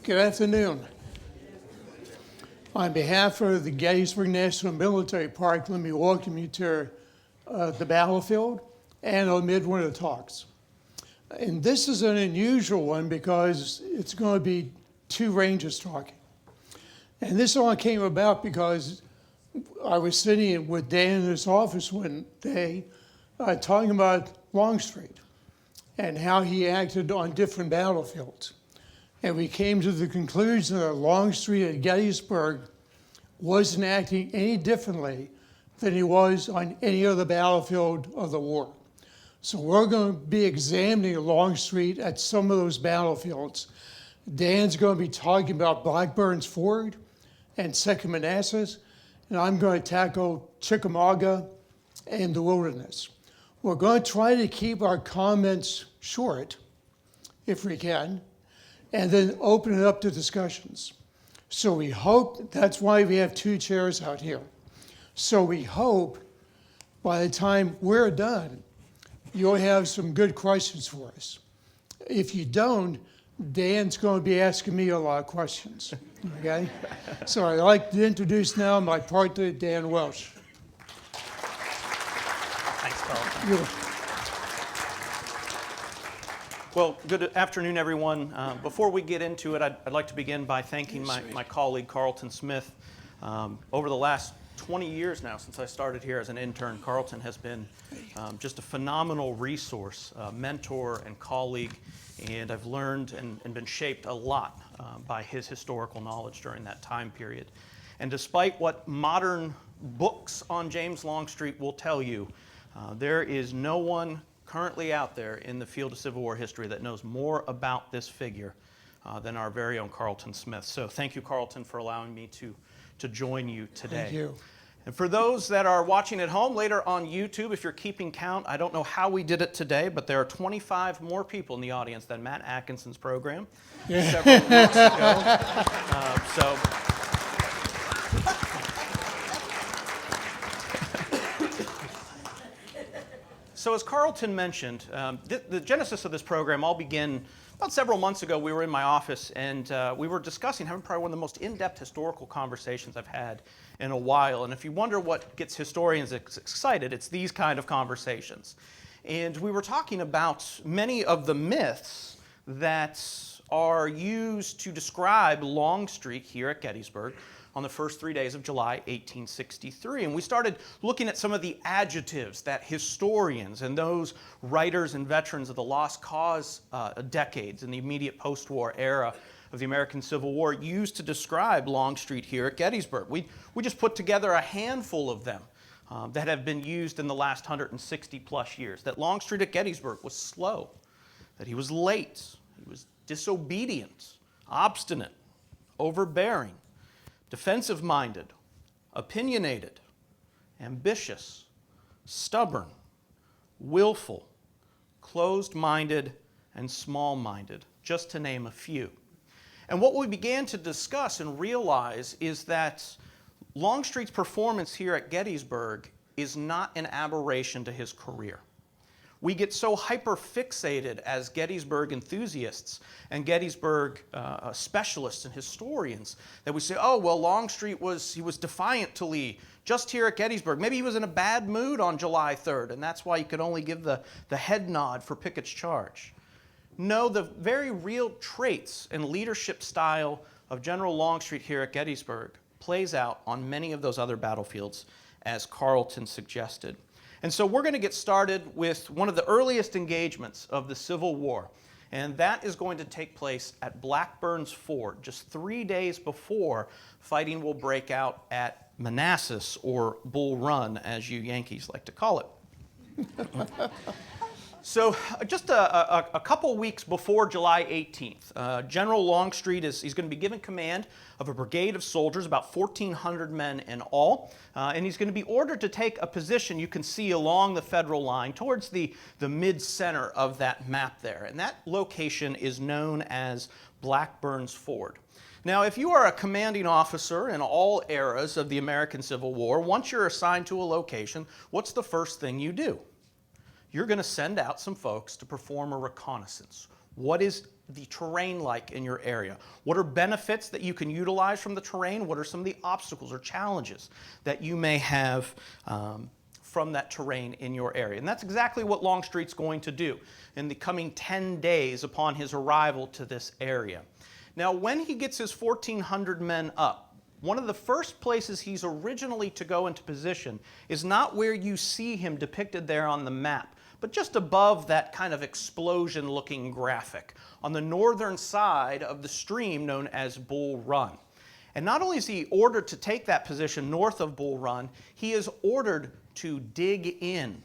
Good afternoon. On behalf of the Gettysburg National Military Park, let me welcome you to the battlefield and our midwinter talks. And this is an unusual one because it's going to be two rangers talking. And this all came about because I was sitting with Dan in his office one day talking about Longstreet and how he acted on different battlefields. And we came to the conclusion that Longstreet at Gettysburg wasn't acting any differently than he was on any other battlefield of the war. So we're going to be examining Longstreet at some of those battlefields. Dan's going to be talking about Blackburn's Ford and Manassas, and I'm going to tackle Chickamauga and the wilderness. We're going to try to keep our comments short, if we can, and then open it up to discussions. So we hope, that's why we have two chairs out here. So we hope by the time we're done, you'll have some good questions for us. If you don't, Dan's going to be asking me a lot of questions, okay? So I'd like to introduce now my partner, Dan Welch. Thanks, Carl. Well, good afternoon, everyone. Before we get into it, I'd like to begin by thanking my colleague, Karlton Smith. Over the last 20 years now, since I started here as an intern, Karlton has been just a phenomenal resource, mentor and colleague, and I've learned and been shaped a lot by his historical knowledge during that time period. And despite what modern books on James Longstreet will tell you, there is no one currently out there in the field of Civil War history that knows more about this figure than our very own Karlton Smith. So thank you, Karlton, for allowing me to join you today. Thank you. And for those that are watching at home later on YouTube, if you're keeping count, I don't know how we did it today, but there are 25 more people in the audience than Matt Atkinson's program several weeks ago. So as Karlton mentioned, the genesis of this program all began about several months ago. We were in my office and we were discussing, having probably one of the most in-depth historical conversations I've had in a while. And if you wonder what gets historians excited, it's these kind of conversations. And we were talking about many of the myths that are used to describe Longstreet here at Gettysburg on the first 3 days of July 1863. And we started looking at some of the adjectives that historians and those writers and veterans of the lost cause decades in the immediate post-war era of the American Civil War used to describe Longstreet here at Gettysburg. We just put together a handful of them that have been used in the last 160 plus years. That Longstreet at Gettysburg was slow, that he was late, he was disobedient, obstinate, overbearing, defensive-minded, opinionated, ambitious, stubborn, willful, closed-minded, and small-minded, just to name a few. And what we began to discuss and realize is that Longstreet's performance here at Gettysburg is not an aberration to his career. We get so hyper-fixated as Gettysburg enthusiasts and Gettysburg specialists and historians that we say, oh, well, Longstreet was defiant to Lee just here at Gettysburg. Maybe he was in a bad mood on July 3rd, and that's why he could only give the head nod for Pickett's charge. No, the very real traits and leadership style of General Longstreet here at Gettysburg plays out on many of those other battlefields, as Karlton suggested. And so we're going to get started with one of the earliest engagements of the Civil War, and that is going to take place at Blackburn's Ford, just 3 days before fighting will break out at Manassas, or Bull Run, as you Yankees like to call it. So just a couple weeks before July 18th, General Longstreet he's going to be given command of a brigade of soldiers, about 1,400 men in all, and he's going to be ordered to take a position you can see along the federal line towards the mid-center of that map there, and that location is known as Blackburn's Ford. Now, if you are a commanding officer in all eras of the American Civil War, once you're assigned to a location, what's the first thing you do? You're going to send out some folks to perform a reconnaissance. What is the terrain like in your area? What are benefits that you can utilize from the terrain? What are some of the obstacles or challenges that you may have from that terrain in your area? And that's exactly what Longstreet's going to do in the coming 10 days upon his arrival to this area. Now, when he gets his 1,400 men up, one of the first places he's originally to go into position is not where you see him depicted there on the map, but just above that kind of explosion-looking graphic on the northern side of the stream known as Bull Run. And not only is he ordered to take that position north of Bull Run, he is ordered to dig in,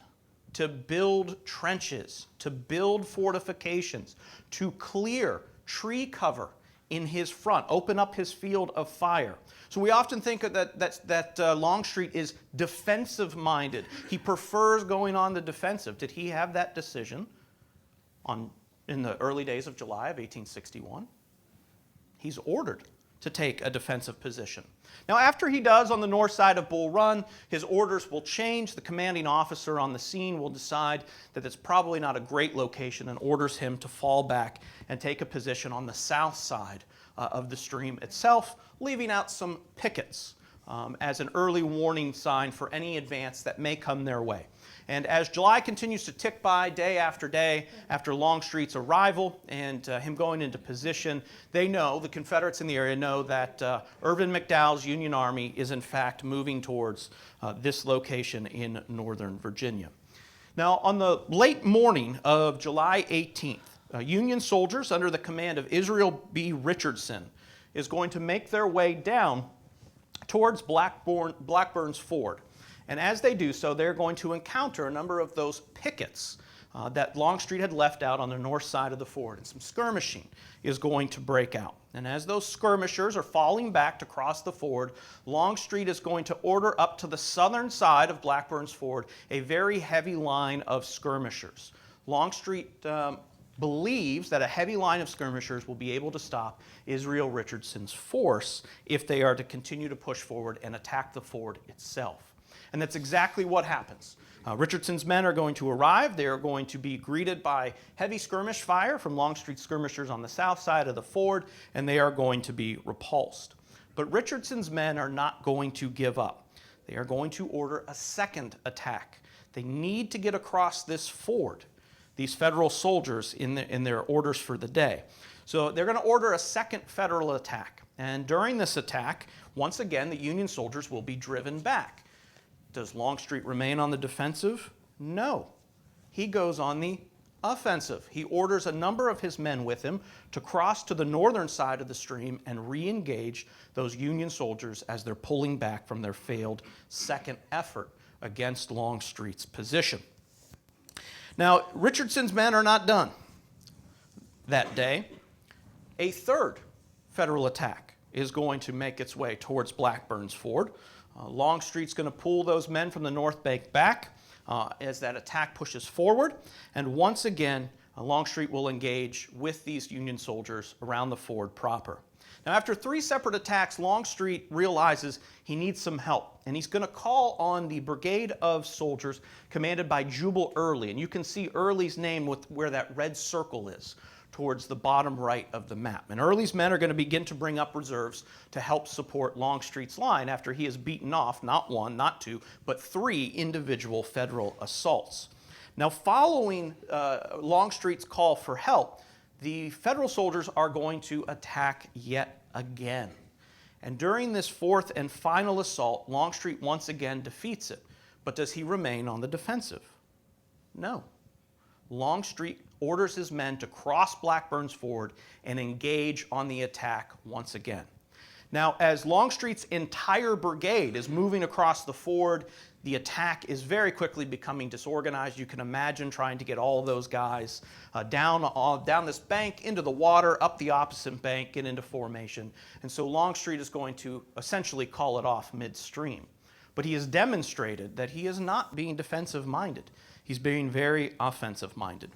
to build trenches, to build fortifications, to clear tree cover in his front, open up his field of fire. So we often think that Longstreet is defensive-minded. He prefers going on the defensive. Did he have that decision in the early days of July of 1861? He's ordered to take a defensive position. Now, after he does on the north side of Bull Run, his orders will change. The commanding officer on the scene will decide that it's probably not a great location and orders him to fall back and take a position on the south side of the stream itself, leaving out some pickets as an early warning sign for any advance that may come their way. And as July continues to tick by day after day after Longstreet's arrival and him going into position, they know, the Confederates in the area know that Irvin McDowell's Union Army is in fact moving towards this location in northern Virginia. Now, on the late morning of July 18th, Union soldiers under the command of Israel B. Richardson is going to make their way down towards Blackburn's Ford. And as they do so, they're going to encounter a number of those pickets that Longstreet had left out on the north side of the ford. And some skirmishing is going to break out. And as those skirmishers are falling back to cross the ford, Longstreet is going to order up to the southern side of Blackburn's Ford a very heavy line of skirmishers. Longstreet believes that a heavy line of skirmishers will be able to stop Israel Richardson's force if they are to continue to push forward and attack the ford itself. And that's exactly what happens. Richardson's men are going to arrive. They are going to be greeted by heavy skirmish fire from Longstreet's skirmishers on the south side of the ford, and they are going to be repulsed. But Richardson's men are not going to give up. They are going to order a second attack. They need to get across this ford, these Federal soldiers in their orders for the day. So they're going to order a second Federal attack. And during this attack, once again, the Union soldiers will be driven back. Does Longstreet remain on the defensive? No. He goes on the offensive. He orders a number of his men with him to cross to the northern side of the stream and re-engage those Union soldiers as they're pulling back from their failed second effort against Longstreet's position. Now, Richardson's men are not done that day. A third Federal attack is going to make its way towards Blackburn's Ford. Longstreet's going to pull those men from the north bank back as that attack pushes forward. And once again, Longstreet will engage with these Union soldiers around the ford proper. Now, after three separate attacks, Longstreet realizes he needs some help. And he's going to call on the brigade of soldiers commanded by Jubal Early. And you can see Early's name with where that red circle is, towards the bottom right of the map. And Early's men are going to begin to bring up reserves to help support Longstreet's line after he has beaten off not one, not two, but three individual Federal assaults. Now, following Longstreet's call for help, the Federal soldiers are going to attack yet again. And during this fourth and final assault, Longstreet once again defeats it. But does he remain on the defensive? No. Longstreet orders his men to cross Blackburn's Ford and engage on the attack once again. Now, as Longstreet's entire brigade is moving across the ford, the attack is very quickly becoming disorganized. You can imagine trying to get all those guys down this bank, into the water, up the opposite bank, get into formation. And so Longstreet is going to essentially call it off midstream. But he has demonstrated that he is not being defensive-minded. He's being very offensive-minded.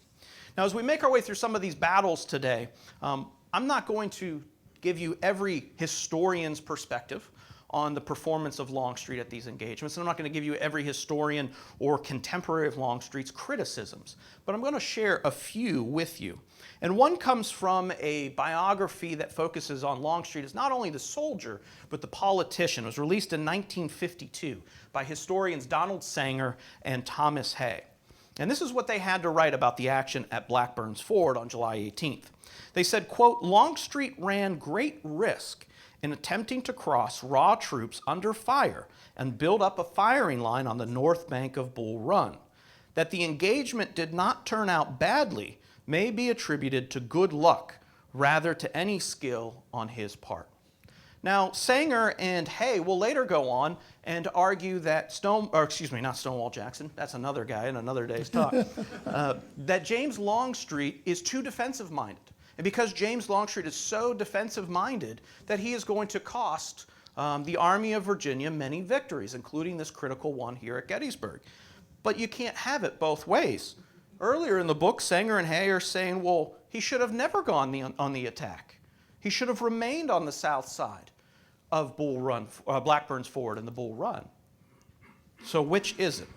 Now, as we make our way through some of these battles today, I'm not going to give you every historian's perspective on the performance of Longstreet at these engagements. And I'm not going to give you every historian or contemporary of Longstreet's criticisms, but I'm going to share a few with you. And one comes from a biography that focuses on Longstreet as not only the soldier, but the politician. It was released in 1952 by historians Donald Sanger and Thomas Hay. And this is what they had to write about the action at Blackburn's Ford on July 18th. They said, quote, "Longstreet ran great risk in attempting to cross raw troops under fire and build up a firing line on the north bank of Bull Run. That the engagement did not turn out badly may be attributed to good luck rather to any skill on his part." Now, Sanger and Hay will later go on and argue that not Stonewall Jackson, that's another guy in another day's talk, that James Longstreet is too defensive-minded. And because James Longstreet is so defensive-minded that he is going to cost the Army of Virginia many victories, including this critical one here at Gettysburg. But you can't have it both ways. Earlier in the book, Sanger and Hay are saying, well, he should have never gone on the attack. He should have remained on the south side of Blackburn's Ford and the Bull Run. So which is it?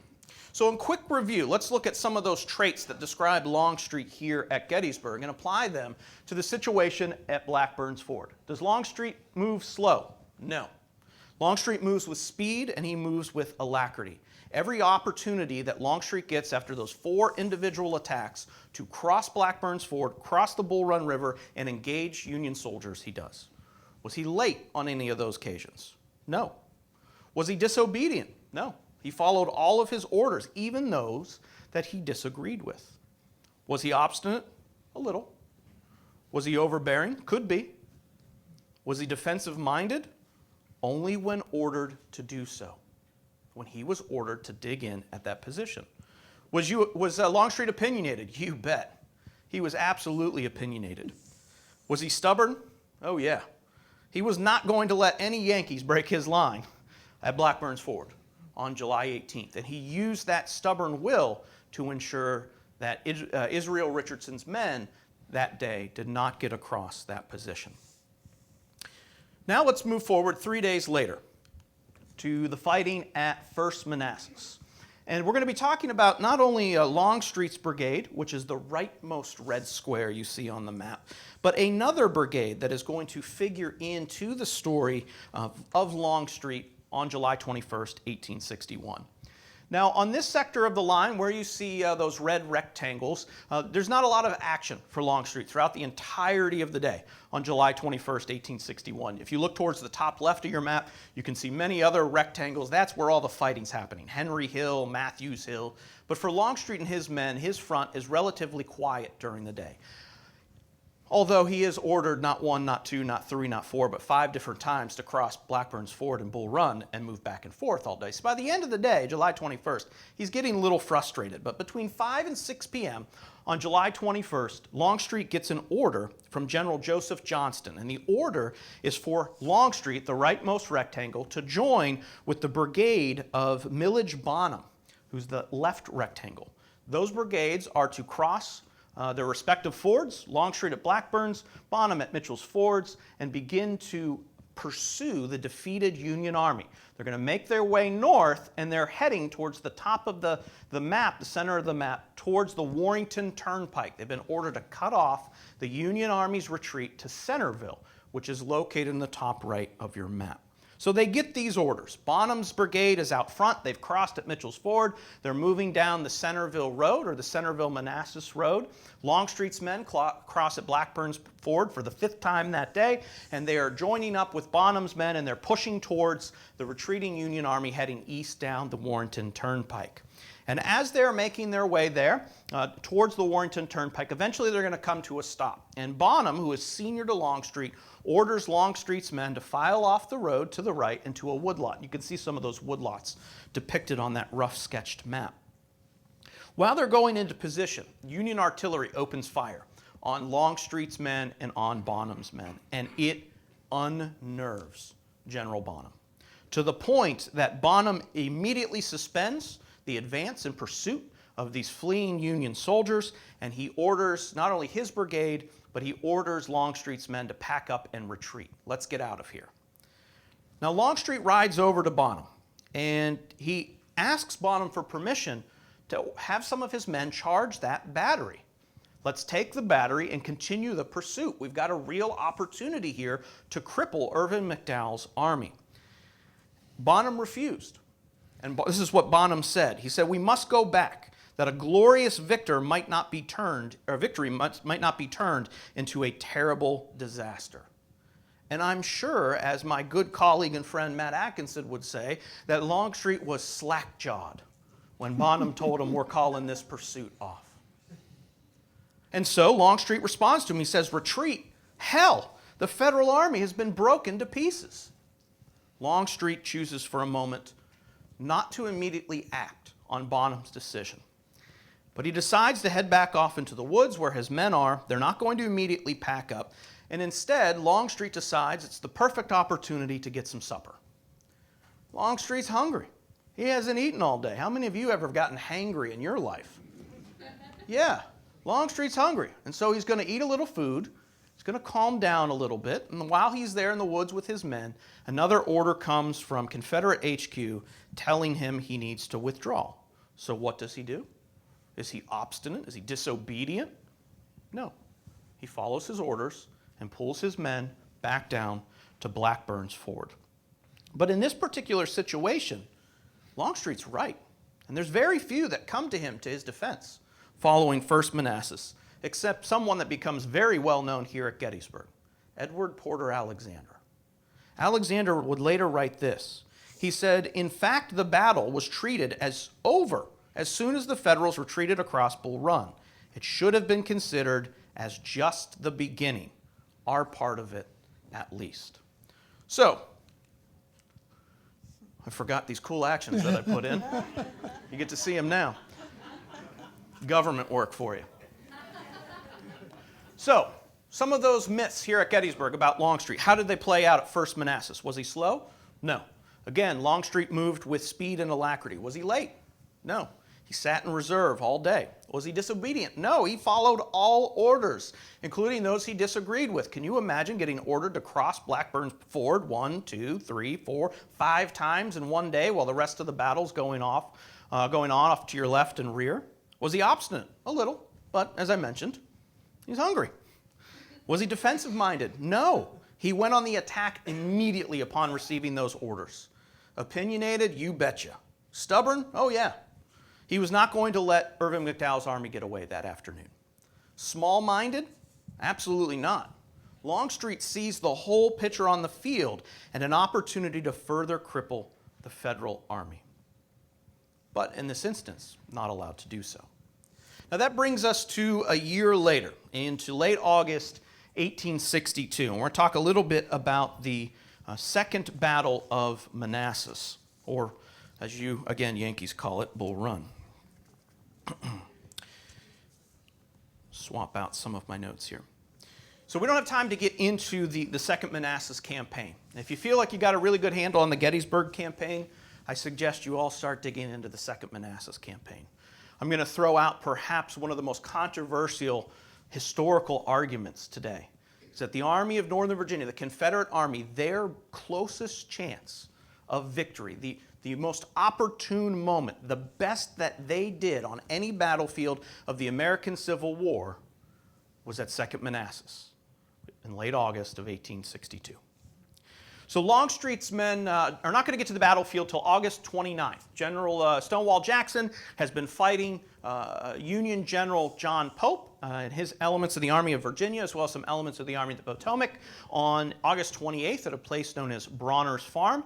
So in quick review, let's look at some of those traits that describe Longstreet here at Gettysburg and apply them to the situation at Blackburn's Ford. Does Longstreet move slow? No. Longstreet moves with speed and he moves with alacrity. Every opportunity that Longstreet gets after those 4 individual attacks to cross Blackburn's Ford, cross the Bull Run River, and engage Union soldiers, he does. Was he late on any of those occasions? No. Was he disobedient? No. He followed all of his orders, even those that he disagreed with. Was he obstinate? A little. Was he overbearing? Could be. Was he defensive-minded? Only when ordered to do so. When he was ordered to dig in at that position. Was Longstreet opinionated? You bet. He was absolutely opinionated. Was he stubborn? Oh yeah. He was not going to let any Yankees break his line at Blackburn's Ford on July 18th. And he used that stubborn will to ensure that Israel Richardson's men that day did not get across that position. Now let's move forward 3 days later to the fighting at Post-Manassas. And we're going to be talking about not only Longstreet's brigade, which is the rightmost red square you see on the map, but another brigade that is going to figure into the story of Longstreet on July 21st, 1861. Now, on this sector of the line where you see those red rectangles, there's not a lot of action for Longstreet throughout the entirety of the day on July 21st, 1861. If you look towards the top left of your map, you can see many other rectangles. That's where all the fighting's happening. Henry Hill, Matthews Hill. But for Longstreet and his men, his front is relatively quiet during the day. Although he is ordered not 1, not 2, not 3, not 4, but 5 different times to cross Blackburn's Ford and Bull Run and move back and forth all day. So by the end of the day, July 21st, he's getting a little frustrated. But between 5 and 6 p.m. on July 21st, Longstreet gets an order from General Joseph Johnston. And the order is for Longstreet, the rightmost rectangle, to join with the brigade of Millage Bonham, who's the left rectangle. Those brigades are to cross their respective fords, Longstreet at Blackburn's, Bonham at Mitchell's Fords, and begin to pursue the defeated Union Army. They're going to make their way north, and they're heading towards the top of the map, the center of the map, towards the Warrenton Turnpike. They've been ordered to cut off the Union Army's retreat to Centerville, which is located in the top right of your map. So they get these orders. Bonham's brigade is out front. They've crossed at Mitchell's Ford. They're moving down the Centerville Road, or the Centerville-Manassas Road. Longstreet's men cross at Blackburn's Ford for the 5th time that day, and they are joining up with Bonham's men, and they're pushing towards the retreating Union Army heading east down the Warrenton Turnpike. And as they're making their way there towards the Warrenton Turnpike, eventually they're going to come to a stop. And Bonham, who is senior to Longstreet, orders Longstreet's men to file off the road to the right into a woodlot. You can see some of those woodlots depicted on that rough sketched map. While they're going into position, Union artillery opens fire on Longstreet's men and on Bonham's men, and it unnerves General Bonham to the point that Bonham immediately suspends the advance in pursuit of these fleeing Union soldiers, and he orders not only his brigade, but he orders Longstreet's men to pack up and retreat. Let's get out of here. Now Longstreet rides over to Bonham, and he asks Bonham for permission to have some of his men charge that battery. Let's take the battery and continue the pursuit. We've got a real opportunity here to cripple Irvin McDowell's army. Bonham refused. And this is what Bonham said. He said, "We must go back, that a glorious victory might not be turned into a terrible disaster." And I'm sure, as my good colleague and friend Matt Atkinson would say, that Longstreet was slack-jawed when Bonham told him, "We're calling this pursuit off." And so Longstreet responds to him. He says, "Retreat? Hell, the Federal Army has been broken to pieces." Longstreet chooses for a moment not to immediately act on Bonham's decision. But he decides to head back off into the woods where his men are. They're not going to immediately pack up. And instead, Longstreet decides it's the perfect opportunity to get some supper. Longstreet's hungry. He hasn't eaten all day. How many of you ever gotten hangry in your life? Yeah, Longstreet's hungry. And so he's going to eat a little food. He's going to calm down a little bit. And while he's there in the woods with his men, another order comes from Confederate HQ telling him he needs to withdraw. So what does he do? Is he obstinate? Is he disobedient? No. He follows his orders and pulls his men back down to Blackburn's ford. But in this particular situation, Longstreet's right. And there's very few that come to him to his defense following Post-Manassas, except someone that becomes very well known here at Gettysburg, Edward Porter Alexander. Alexander would later write this. He said, "In fact, the battle was treated as over as soon as the Federals retreated across Bull Run. It should have been considered as just the beginning, our part of it at least." So, I forgot these cool actions that I put in. You get to see them now. Government work for you. So, some of those myths here at Gettysburg about Longstreet, how did they play out at Post-Manassas? Was he slow? No. Again, Longstreet moved with speed and alacrity. Was he late? No. He sat in reserve all day. Was he disobedient? No, he followed all orders, including those he disagreed with. Can you imagine getting ordered to cross Blackburn's ford 1, 2, 3, 4, 5 times in one day while the rest of the battle's going on off to your left and rear? Was he obstinate? A little, but as I mentioned, he's hungry. Was he defensive-minded? No. He went on the attack immediately upon receiving those orders. Opinionated? You betcha. Stubborn? Oh yeah. He was not going to let Irvin McDowell's army get away that afternoon. Small-minded? Absolutely not. Longstreet sees the whole picture on the field and an opportunity to further cripple the Federal army. But in this instance, not allowed to do so. Now that brings us to a year later, into late August 1862. And we're going to talk a little bit about the Second Battle of Manassas, or as you, again, Yankees call it, Bull Run. Swap out some of my notes here. So we don't have time to get into the Second Manassas campaign. And if you feel like you got a really good handle on the Gettysburg campaign, I suggest you all start digging into the Second Manassas campaign. I'm going to throw out perhaps one of the most controversial historical arguments today. Is that the Army of Northern Virginia, the Confederate Army, their closest chance of victory, the most opportune moment, the best that they did on any battlefield of the American Civil War was at Second Manassas in late August of 1862. So Longstreet's men are not going to get to the battlefield till August 29th. General Stonewall Jackson has been fighting Union General John Pope and his elements of the Army of Virginia, as well as some elements of the Army of the Potomac, on August 28th at a place known as Bronner's Farm.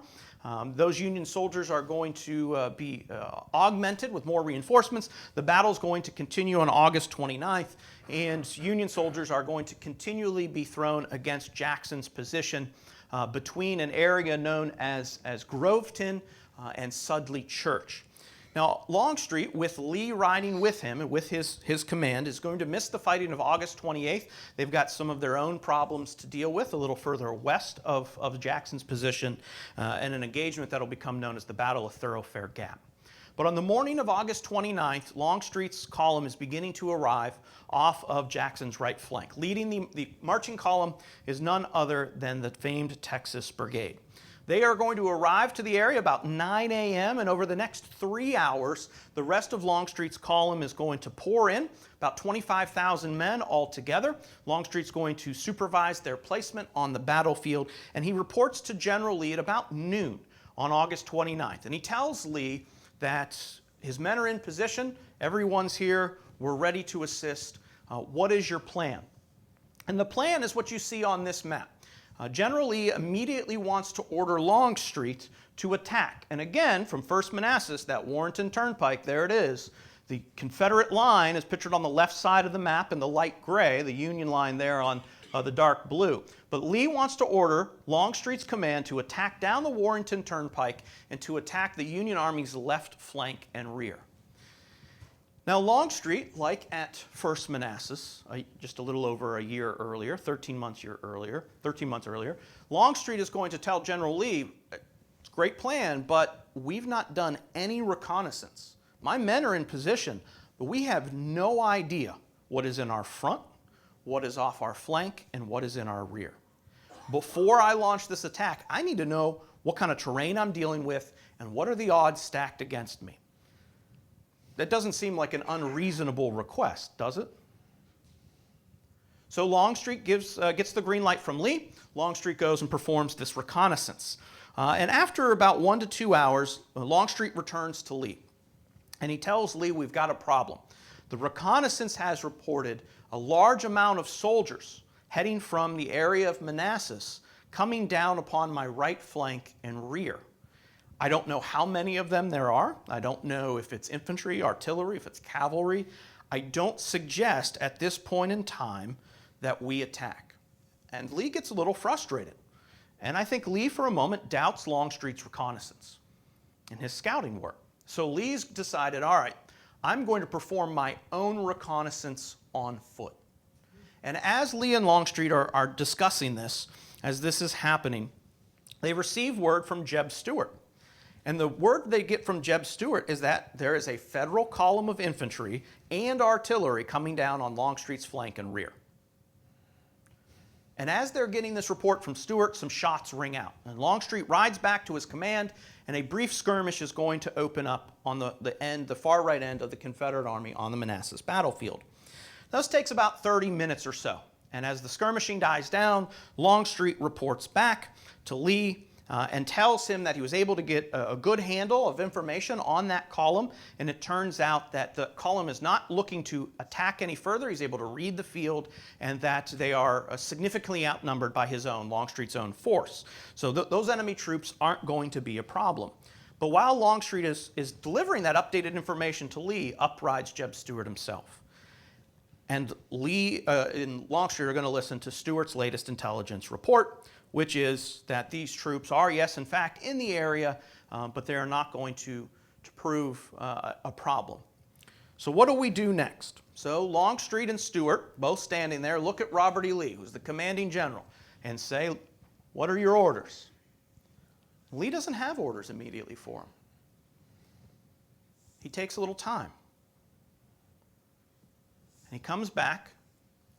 Those Union soldiers are going to be augmented with more reinforcements. The battle is going to continue on August 29th, and Union soldiers are going to continually be thrown against Jackson's position between an area known as Groveton and Sudley Church. Now, Longstreet, with Lee riding with him and with his command, is going to miss the fighting of August 28th. They've got some of their own problems to deal with a little further west of Jackson's position, and an engagement that will become known as the Battle of Thoroughfare Gap. But on the morning of August 29th, Longstreet's column is beginning to arrive off of Jackson's right flank. Leading the marching column is none other than the famed Texas Brigade. They are going to arrive to the area about 9 a.m., and over the next 3 hours, the rest of Longstreet's column is going to pour in, about 25,000 men altogether. Longstreet's going to supervise their placement on the battlefield, and he reports to General Lee at about noon on August 29th. And he tells Lee that his men are in position, everyone's here, we're ready to assist. What is your plan? And the plan is what you see on this map. General Lee immediately wants to order Longstreet to attack. And again, from Post-Manassas, that Warrenton Turnpike, there it is. The Confederate line is pictured on the left side of the map in the light gray, the Union line there on the dark blue. But Lee wants to order Longstreet's command to attack down the Warrenton Turnpike and to attack the Union Army's left flank and rear. Now Longstreet, like at Post-Manassas, just a little over a year earlier, 13 months earlier, Longstreet is going to tell General Lee, it's a great plan, but we've not done any reconnaissance. My men are in position, but we have no idea what is in our front, what is off our flank, and what is in our rear. Before I launch this attack, I need to know what kind of terrain I'm dealing with and what are the odds stacked against me. That doesn't seem like an unreasonable request, does it? So Longstreet gets the green light from Lee. Longstreet goes and performs this reconnaissance. And after about 1 to 2 hours, Longstreet returns to Lee. And he tells Lee, we've got a problem. The reconnaissance has reported a large amount of soldiers heading from the area of Manassas coming down upon my right flank and rear. I don't know how many of them there are. I don't know if it's infantry, artillery, if it's cavalry. I don't suggest at this point in time that we attack. And Lee gets a little frustrated. And I think Lee for a moment doubts Longstreet's reconnaissance and his scouting work. So Lee's decided, all right, I'm going to perform my own reconnaissance on foot. And as Lee and Longstreet are discussing this, as this is happening, they receive word from Jeb Stuart. And the word they get from Jeb Stuart is that there is a Federal column of infantry and artillery coming down on Longstreet's flank and rear. And as they're getting this report from Stuart, some shots ring out. And Longstreet rides back to his command, and a brief skirmish is going to open up on the far right end of the Confederate Army on the Manassas battlefield. This takes about 30 minutes or so. And as the skirmishing dies down, Longstreet reports back to Lee and tells him that he was able to get a good handle of information on that column, and it turns out that the column is not looking to attack any further. He's able to read the field, and that they are significantly outnumbered by his own, Longstreet's own force. So those enemy troops aren't going to be a problem. But while Longstreet is delivering that updated information to Lee, up rides Jeb Stuart himself. And Lee and Longstreet are going to listen to Stuart's latest intelligence report, which is that these troops are, yes, in fact, in the area, but they are not going to prove a problem. So what do we do next? So Longstreet and Stuart, both standing there, look at Robert E. Lee, who's the commanding general, and say, what are your orders? Lee doesn't have orders immediately for him. He takes a little time. And he comes back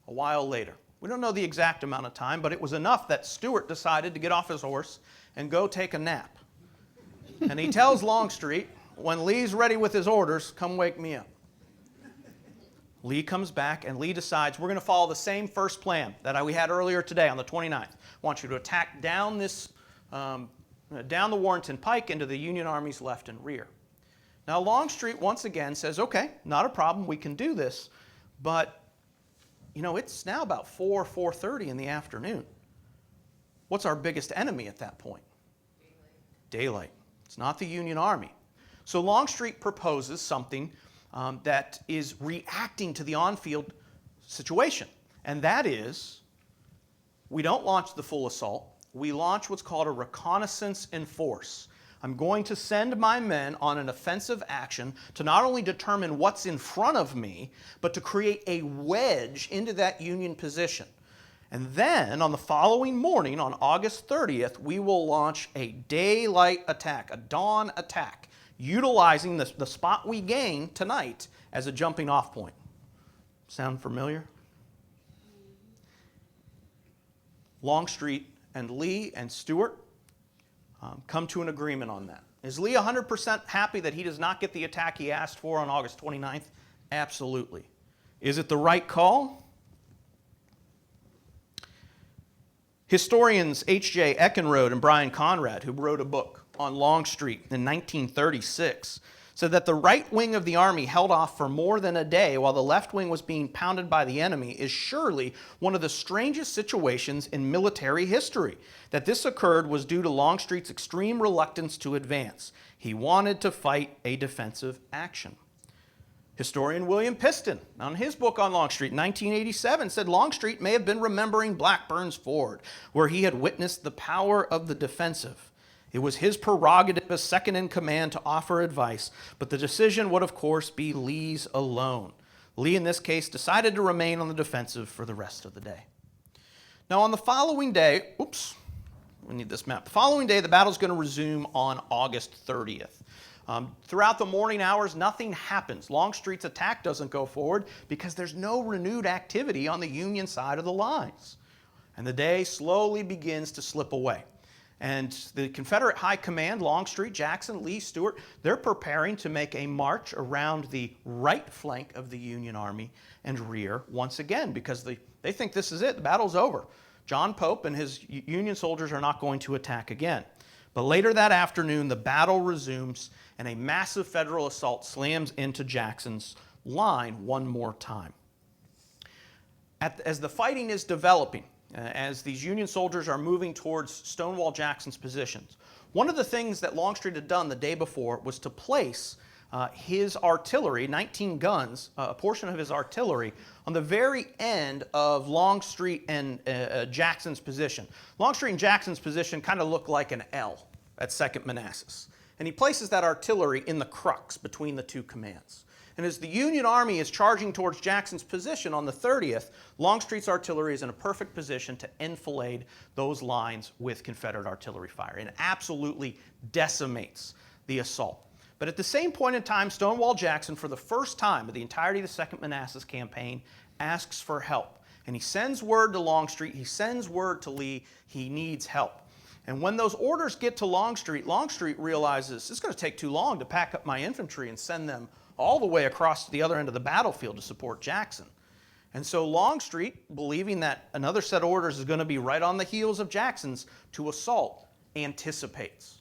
a while later. We don't know the exact amount of time, but it was enough that Stuart decided to get off his horse and go take a nap. And he tells Longstreet, when Lee's ready with his orders, come wake me up. Lee comes back, and Lee decides, we're going to follow the same first plan that we had earlier today on the 29th. I want you to attack down the Warrenton Pike into the Union Army's left and rear. Now Longstreet once again says, okay, not a problem, we can do this, but it's now about 4:30 in the afternoon. What's our biggest enemy at that point? Daylight. It's not the Union Army. So Longstreet proposes something that is reacting to the on-field situation. And that is, we don't launch the full assault. We launch what's called a reconnaissance in force. I'm going to send my men on an offensive action to not only determine what's in front of me, but to create a wedge into that Union position. And then on the following morning, on August 30th, we will launch a daylight attack, a dawn attack, utilizing the spot we gained tonight as a jumping off point. Sound familiar? Longstreet and Lee and Stuart come to an agreement on that. Is Lee 100% happy that he does not get the attack he asked for on August 29th? Absolutely. Is it the right call? Historians H.J. Eckenrode and Brian Conrad, who wrote a book on Longstreet in 1936, said that the right wing of the army held off for more than a day while the left wing was being pounded by the enemy is surely one of the strangest situations in military history. That this occurred was due to Longstreet's extreme reluctance to advance. He wanted to fight a defensive action. Historian William Piston, on his book on Longstreet in 1987, said Longstreet may have been remembering Blackburn's Ford, where he had witnessed the power of the defensive. It was his prerogative as second in command to offer advice, but the decision would, of course, be Lee's alone. Lee, in this case, decided to remain on the defensive for the rest of the day. Now, on the following day, we need this map. The following day, the battle's going to resume on August 30th. Throughout the morning hours, nothing happens. Longstreet's attack doesn't go forward because there's no renewed activity on the Union side of the lines. And the day slowly begins to slip away. And the Confederate High Command, Longstreet, Jackson, Lee, Stewart, they're preparing to make a march around the right flank of the Union Army and rear once again because they think this is it. The battle's over. John Pope and his Union soldiers are not going to attack again. But later that afternoon, the battle resumes and a massive Federal assault slams into Jackson's line one more time. As the fighting is developing, as these Union soldiers are moving towards Stonewall Jackson's positions, one of the things that Longstreet had done the day before was to place his artillery, 19 guns, a portion of his artillery, on the very end of Longstreet and Jackson's position. Longstreet and Jackson's position kind of look like an L at 2nd Manassas. And he places that artillery in the crux between the two commands. And as the Union Army is charging towards Jackson's position on the 30th, Longstreet's artillery is in a perfect position to enfilade those lines with Confederate artillery fire and absolutely decimates the assault. But at the same point in time, Stonewall Jackson, for the first time of the entirety of the 2nd Manassas campaign, asks for help. And he sends word to Longstreet, he sends word to Lee, he needs help. And when those orders get to Longstreet, Longstreet realizes it's going to take too long to pack up my infantry and send them all the way across to the other end of the battlefield to support Jackson. And so Longstreet, believing that another set of orders is going to be right on the heels of Jackson's to assault, anticipates.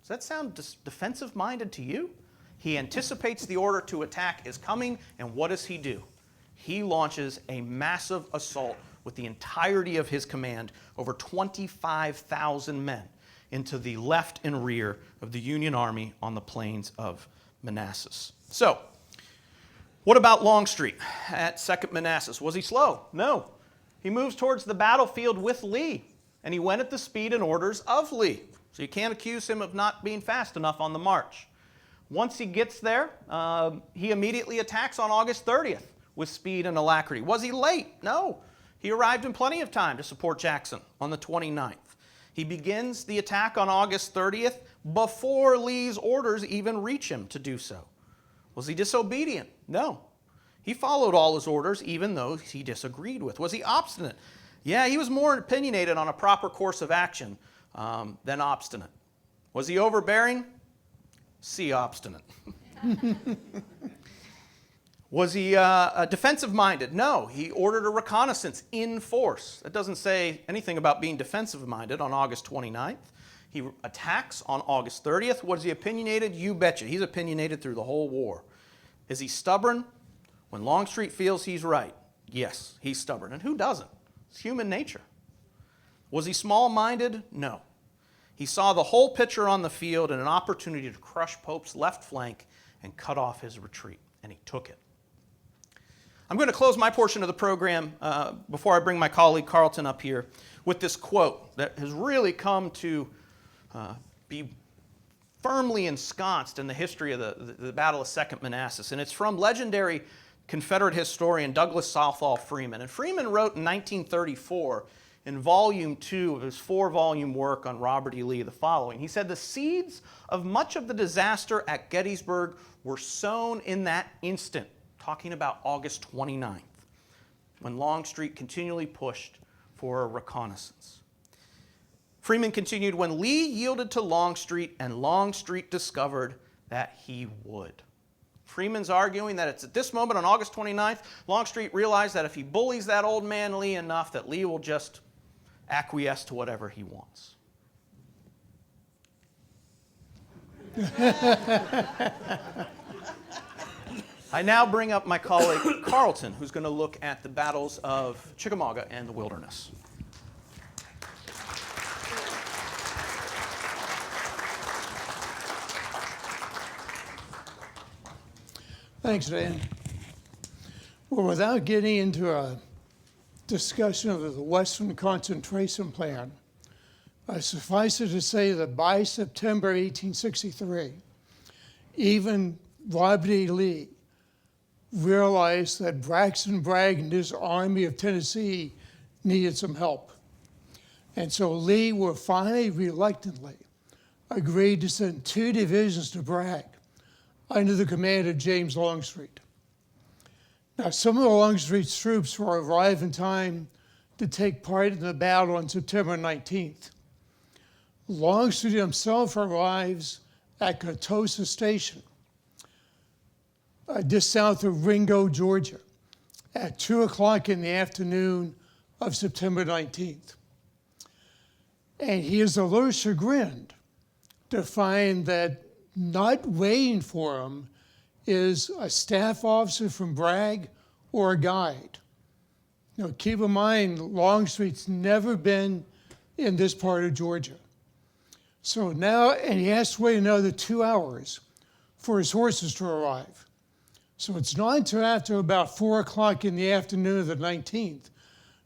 Does that sound defensive-minded to you? He anticipates the order to attack is coming, and what does he do? He launches a massive assault with the entirety of his command, over 25,000 men, into the left and rear of the Union Army on the plains of Manassas. So, what about Longstreet at 2nd Manassas? Was he slow? No. He moves towards the battlefield with Lee, and he went at the speed and orders of Lee. So you can't accuse him of not being fast enough on the march. Once he gets there, he immediately attacks on August 30th with speed and alacrity. Was he late? No. He arrived in plenty of time to support Jackson on the 29th. He begins the attack on August 30th before Lee's orders even reach him to do so. Was he disobedient? No. He followed all his orders even though he disagreed with. Was he obstinate? Yeah, he was more opinionated on a proper course of action than obstinate. Was he overbearing? See obstinate. Was he defensive-minded? No. He ordered a reconnaissance in force. That doesn't say anything about being defensive-minded on August 29th. He attacks on August 30th. Was he opinionated? You betcha. He's opinionated through the whole war. Is he stubborn? When Longstreet feels he's right, yes, he's stubborn. And who doesn't? It's human nature. Was he small-minded? No. He saw the whole picture on the field and an opportunity to crush Pope's left flank and cut off his retreat, and he took it. I'm going to close my portion of the program before I bring my colleague Karlton up here with this quote that has really come to be firmly ensconced in the history of the Battle of 2nd Manassas. And it's from legendary Confederate historian Douglas Southall Freeman. And Freeman wrote in 1934 in Volume 2 of his 4-volume work on Robert E. Lee the following. He said, "The seeds of much of the disaster at Gettysburg were sown in that instant," talking about August 29th, when Longstreet continually pushed for a reconnaissance. Freeman continued, when Lee yielded to Longstreet and Longstreet discovered that he would. Freeman's arguing that it's at this moment on August 29th, Longstreet realized that if he bullies that old man Lee enough, that Lee will just acquiesce to whatever he wants. I now bring up my colleague Karlton, who's going to look at the battles of Chickamauga and the Wilderness. Thanks, Dan. Well, without getting into a discussion of the Western concentration plan, suffice it to say that by September 1863, even Robert E. Lee realized that Braxton Bragg and his Army of Tennessee needed some help. And so Lee will finally reluctantly agreed to send 2 divisions to Bragg under the command of James Longstreet. Now, some of Longstreet's troops will arrive in time to take part in the battle on September 19th. Longstreet himself arrives at Catoosa Station, just south of Ringo, Georgia, at 2 o'clock in the afternoon of September 19th. And he is a little chagrined to find that not waiting for him is a staff officer from Bragg or a guide. Now, keep in mind, Longstreet's never been in this part of Georgia. So now, and he has to wait another 2 hours for his horses to arrive. So it's not until after about 4 o'clock in the afternoon of the 19th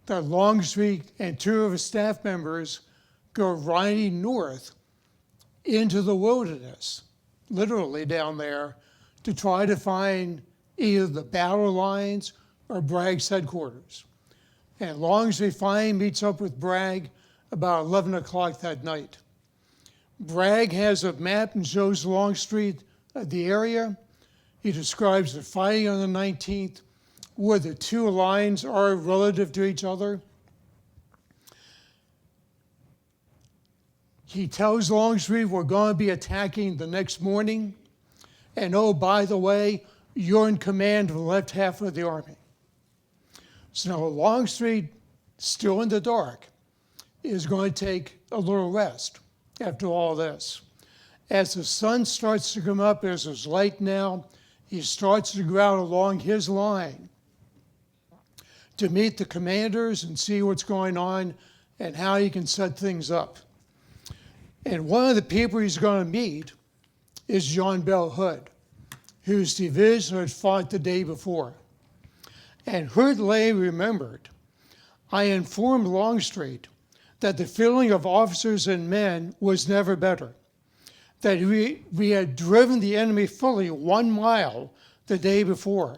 that Longstreet and 2 of his staff members go riding north into the wilderness, literally down there, to try to find either the battle lines or Bragg's headquarters. And Longstreet finally meets up with Bragg about 11 o'clock that night. Bragg has a map and shows Longstreet the area. He describes the fighting on the 19th, where the 2 lines are relative to each other. He tells Longstreet we're going to be attacking the next morning. And oh, by the way, you're in command of the left half of the army. So now Longstreet, still in the dark, is going to take a little rest after all this. As the sun starts to come up, as it's light now, he starts to go out along his line to meet the commanders and see what's going on and how he can set things up. And one of the people he's going to meet is John Bell Hood, whose division had fought the day before. And Hood remembered, I informed Longstreet that the feeling of officers and men was never better, that we had driven the enemy fully 1 mile the day before,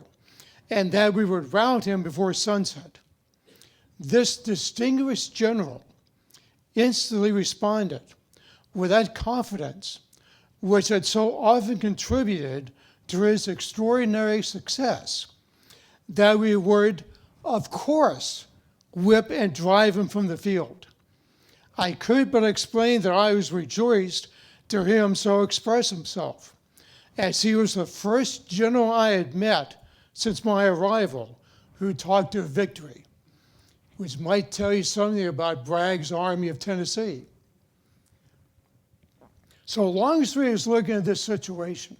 and that we would rout him before sunset. This distinguished general instantly responded with that confidence which had so often contributed to his extraordinary success, that we would, of course, whip and drive him from the field. I could but explain that I was rejoiced to hear him so express himself, as he was the first general I had met since my arrival who talked of victory, which might tell you something about Bragg's Army of Tennessee. So Longstreet is looking at this situation,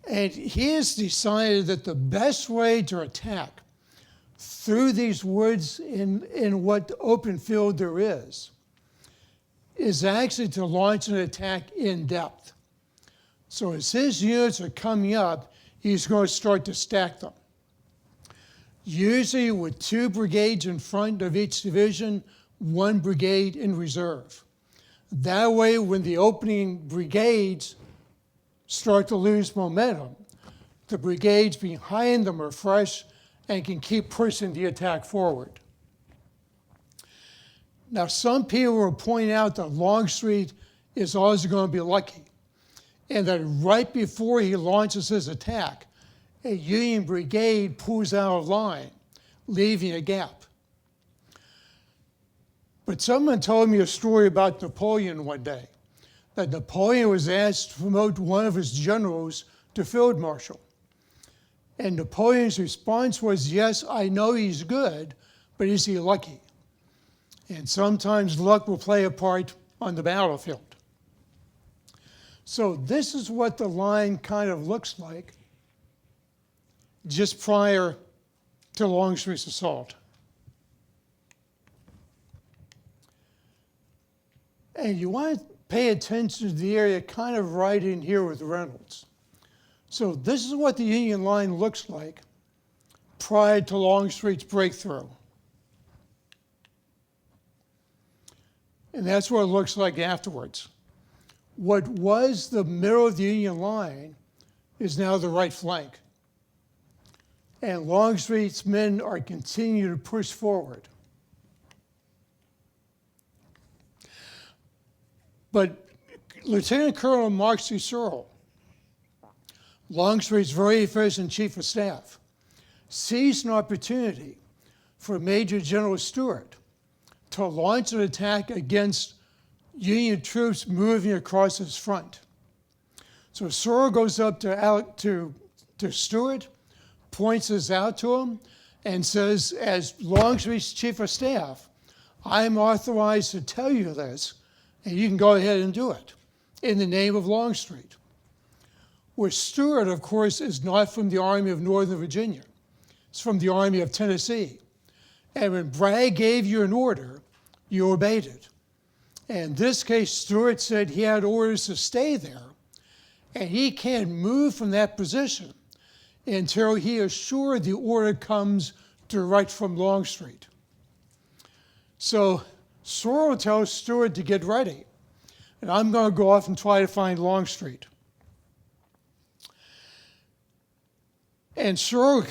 and he has decided that the best way to attack through these woods in what open field there is actually to launch an attack in depth. So as his units are coming up, he's going to start to stack them. Usually with 2 brigades in front of each division, 1 brigade in reserve. That way, when the opening brigades start to lose momentum, the brigades behind them are fresh and can keep pushing the attack forward. Now, some people will point out that Longstreet is always going to be lucky, and that right before he launches his attack, a Union brigade pulls out of line, leaving a gap. But someone told me a story about Napoleon one day, that Napoleon was asked to promote one of his generals to field marshal. And Napoleon's response was, yes, I know he's good, but is he lucky? And sometimes luck will play a part on the battlefield. So this is what the line kind of looks like just prior to Longstreet's assault. And you want to pay attention to the area kind of right in here with Reynolds. So this is what the Union line looks like prior to Longstreet's breakthrough. And that's what it looks like afterwards. What was the middle of the Union line is now the right flank. And Longstreet's men are continuing to push forward. But Lieutenant Colonel Mark C. Searle, Longstreet's very efficient chief of staff, seized an opportunity for Major General Stuart to launch an attack against Union troops moving across his front. So Searle goes up to Stuart, points this out to him, and says, as Longstreet's chief of staff, I'm authorized to tell you this, and you can go ahead and do it in the name of Longstreet. Where Stuart, of course, is not from the Army of Northern Virginia. It's from the Army of Tennessee. And when Bragg gave you an order, you obeyed it. And in this case, Stuart said he had orders to stay there, and he can't move from that position until he is sure the order comes direct from Longstreet. So Searle tells Stuart to get ready, and I'm going to go off and try to find Longstreet. And Searle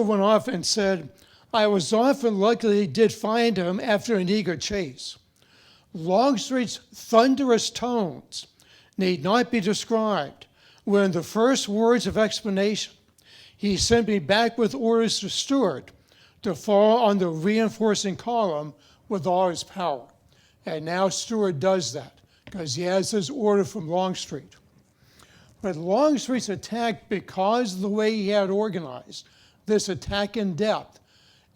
went off and said, I was often lucky he did find him after an eager chase. Longstreet's thunderous tones need not be described when the first words of explanation, he sent me back with orders to Stuart to fall on the reinforcing column with all his power. And now Stuart does that because he has his order from Longstreet. But Longstreet's attack, because of the way he had organized this attack in depth,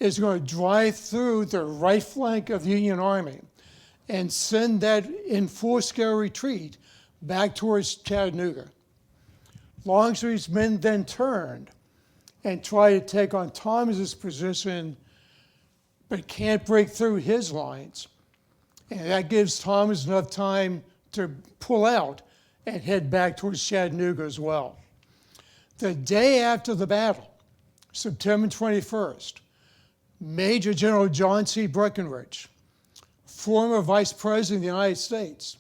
is going to drive through the right flank of the Union Army and send that in full-scale retreat back towards Chattanooga. Longstreet's men then turned and tried to take on Thomas's position, but can't break through his lines. And that gives Thomas enough time to pull out and head back towards Chattanooga as well. The day after the battle, September 21st, Major General John C. Breckinridge, former Vice President of the United States,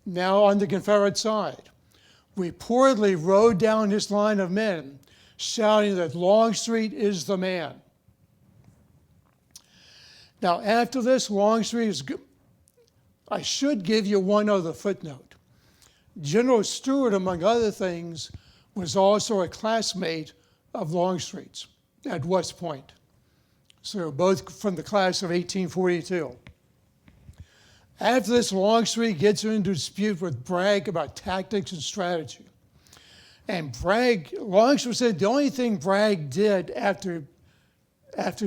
now on the Confederate side, reportedly rode down his line of men, shouting that Longstreet is the man. Now, after this, Longstreet is good. I should give you one other footnote. General Stuart, among other things, was also a classmate of Longstreet's at West Point. So both from the class of 1842. After this, Longstreet gets into dispute with Bragg about tactics and strategy. And Longstreet said the only thing Bragg did after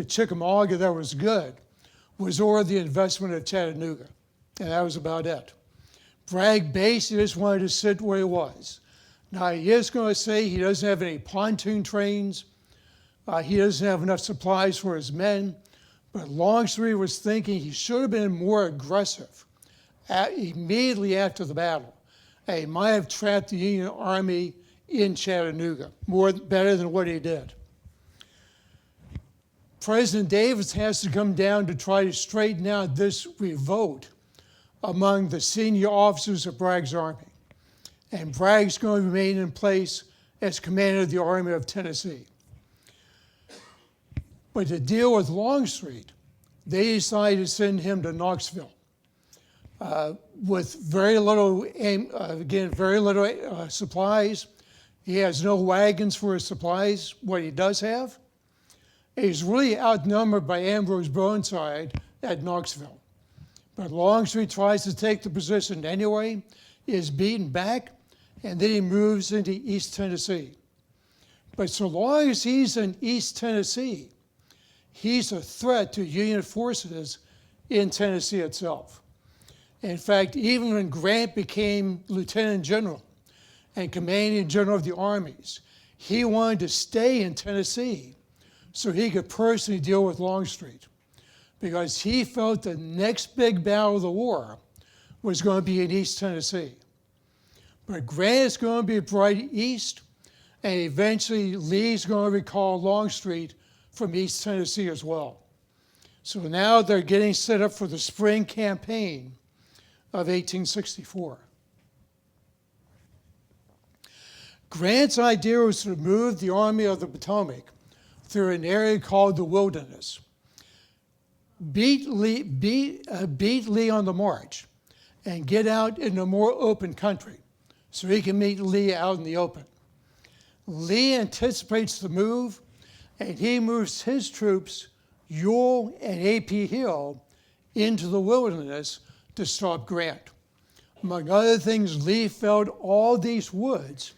Chickamauga that was good was order the investment of Chattanooga. And that was about it. Bragg basically just wanted to sit where he was. Now, he is going to say he doesn't have any pontoon trains. He doesn't have enough supplies for his men. But Longstreet was thinking he should have been more aggressive immediately after the battle. He might have trapped the Union Army in Chattanooga better than what he did. President Davis has to come down to try to straighten out this revolt among the senior officers of Bragg's army. And Bragg's going to remain in place as commander of the Army of Tennessee. But to deal with Longstreet, they decided to send him to Knoxville with very little supplies. He has no wagons for his supplies. What he does have, he's really outnumbered by Ambrose Burnside at Knoxville. But Longstreet tries to take the position anyway, is beaten back, and then he moves into East Tennessee. But so long as he's in East Tennessee, he's a threat to Union forces in Tennessee itself. In fact, even when Grant became lieutenant general and commanding general of the armies, he wanted to stay in Tennessee so he could personally deal with Longstreet, because he felt the next big battle of the war was going to be in East Tennessee. But Grant is going to be brought east, and eventually Lee's going to recall Longstreet from East Tennessee as well. So now they're getting set up for the spring campaign of 1864. Grant's idea was to move the Army of the Potomac through an area called the Wilderness, beat Lee on the march, and get out in a more open country so he can meet Lee out in the open. Lee anticipates the move, and he moves his troops, Ewell and A.P. Hill, into the Wilderness to stop Grant. Among other things, Lee felt all these woods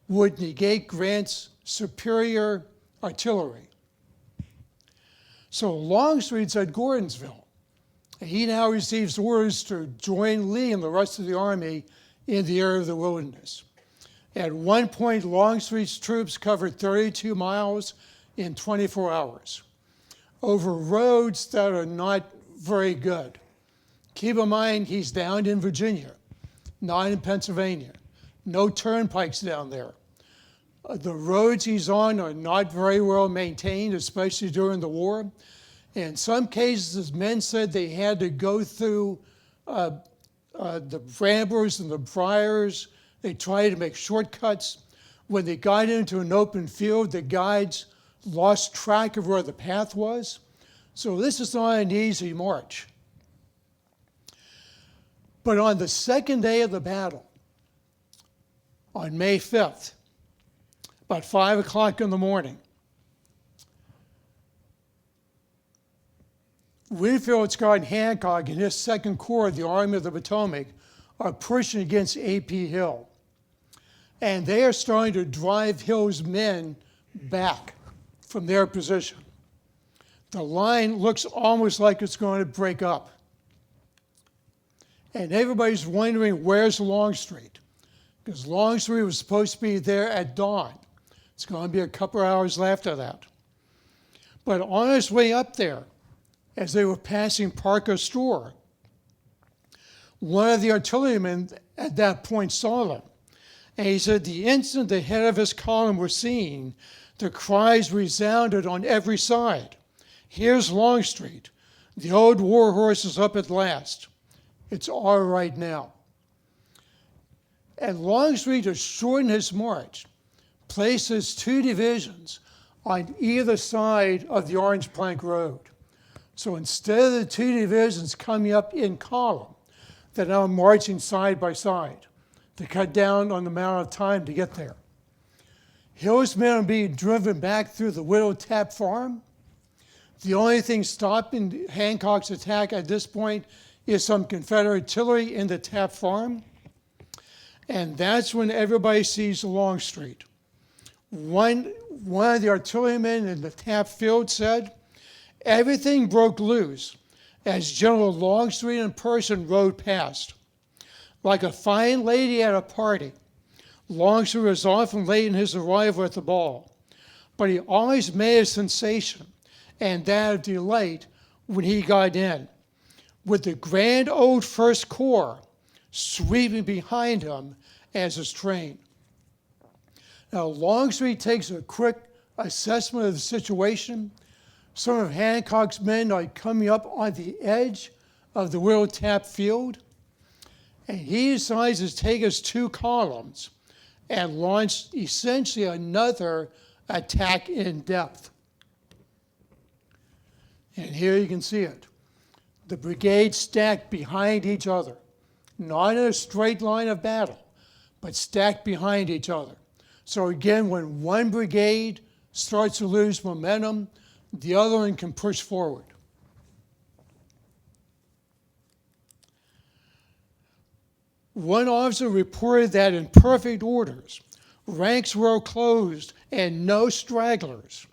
would negate Grant's superior artillery. So Longstreet's at Gordonsville. He now receives orders to join Lee and the rest of the army in the area of the Wilderness. At one point, Longstreet's troops covered 32 miles in 24 hours over roads that are not very good. Keep in mind, he's down in Virginia, not in Pennsylvania. No turnpikes down there. The roads he's on are not very well maintained, especially during the war. In some cases, as men said, they had to go through the brambles and the briars. They tried to make shortcuts. When they got into an open field, the guides lost track of where the path was. So this is not an easy march. But on the second day of the battle, on May 5th, about 5 o'clock in the morning, Winfield Scott Hancock and his Second Corps of the Army of the Potomac are pushing against A.P. Hill. And they are starting to drive Hill's men back from their position. The line looks almost like it's going to break up. And everybody's wondering, where's Longstreet? Because Longstreet was supposed to be there at dawn. It's going to be a couple hours after that. But on his way up there, as they were passing Parker's store, one of the artillerymen at that point saw them. And he said, the instant the head of his column was seen, the cries resounded on every side. Here's Longstreet. The old war horse is up at last. It's all right now. And Longstreet, to shorten his march, places two divisions on either side of the Orange Plank Road. So instead of the two divisions coming up in column, they're now marching side by side to cut down on the amount of time to get there. Hill's men are being driven back through the Widow Tap Farm. The only thing stopping Hancock's attack at this point is some Confederate artillery in the Tap Farm. And that's when everybody sees Longstreet. One of the artillerymen in the Tap field said, everything broke loose as General Longstreet in person rode past. Like a fine lady at a party, Longstreet was often late in his arrival at the ball, but he always made a sensation and that of delight when he got in, with the grand old First Corps sweeping behind him as his train. Now, Longstreet takes a quick assessment of the situation. Some of Hancock's men are coming up on the edge of the Widow Tap field, and he decides to take his two columns and launch essentially another attack in depth. And here you can see it. The brigades stacked behind each other, not in a straight line of battle, but stacked behind each other. So again, when one brigade starts to lose momentum, the other one can push forward. One officer reported that in perfect orders, ranks were closed and no stragglers.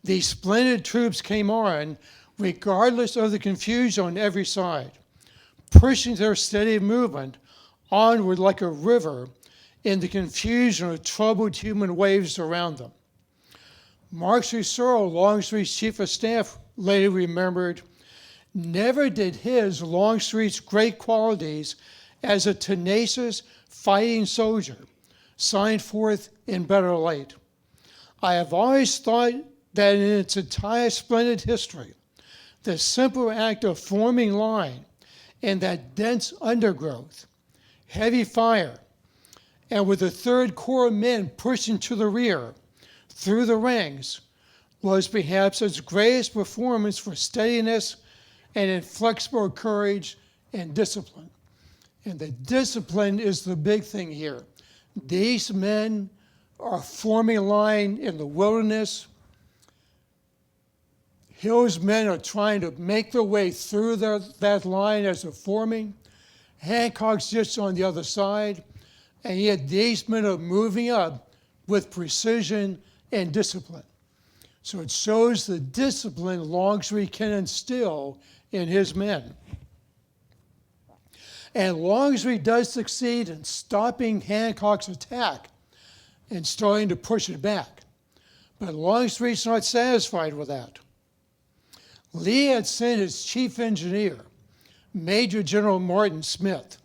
These splendid troops came on, regardless of the confusion on every side, pushing their steady movement onward like a river in the confusion of troubled human waves around them. Mark C. Searle, Longstreet's chief of staff, later remembered, never did his, Longstreet's, great qualities as a tenacious, fighting soldier shine forth in better light. I have always thought that in its entire splendid history, the simple act of forming line in that dense undergrowth, heavy fire, and with the Third Corps men pushing to the rear through the ranks, was perhaps its greatest performance for steadiness and inflexible courage and discipline. And the discipline is the big thing here. These men are forming a line in the wilderness. Hill's men are trying to make their way through that line as they're forming. Hancock's just on the other side. And yet these men are moving up with precision and discipline. So it shows the discipline Longstreet can instill in his men. And Longstreet does succeed in stopping Hancock's attack and starting to push it back. But Longstreet's not satisfied with that. Lee had sent his chief engineer, Major General Martin Smith,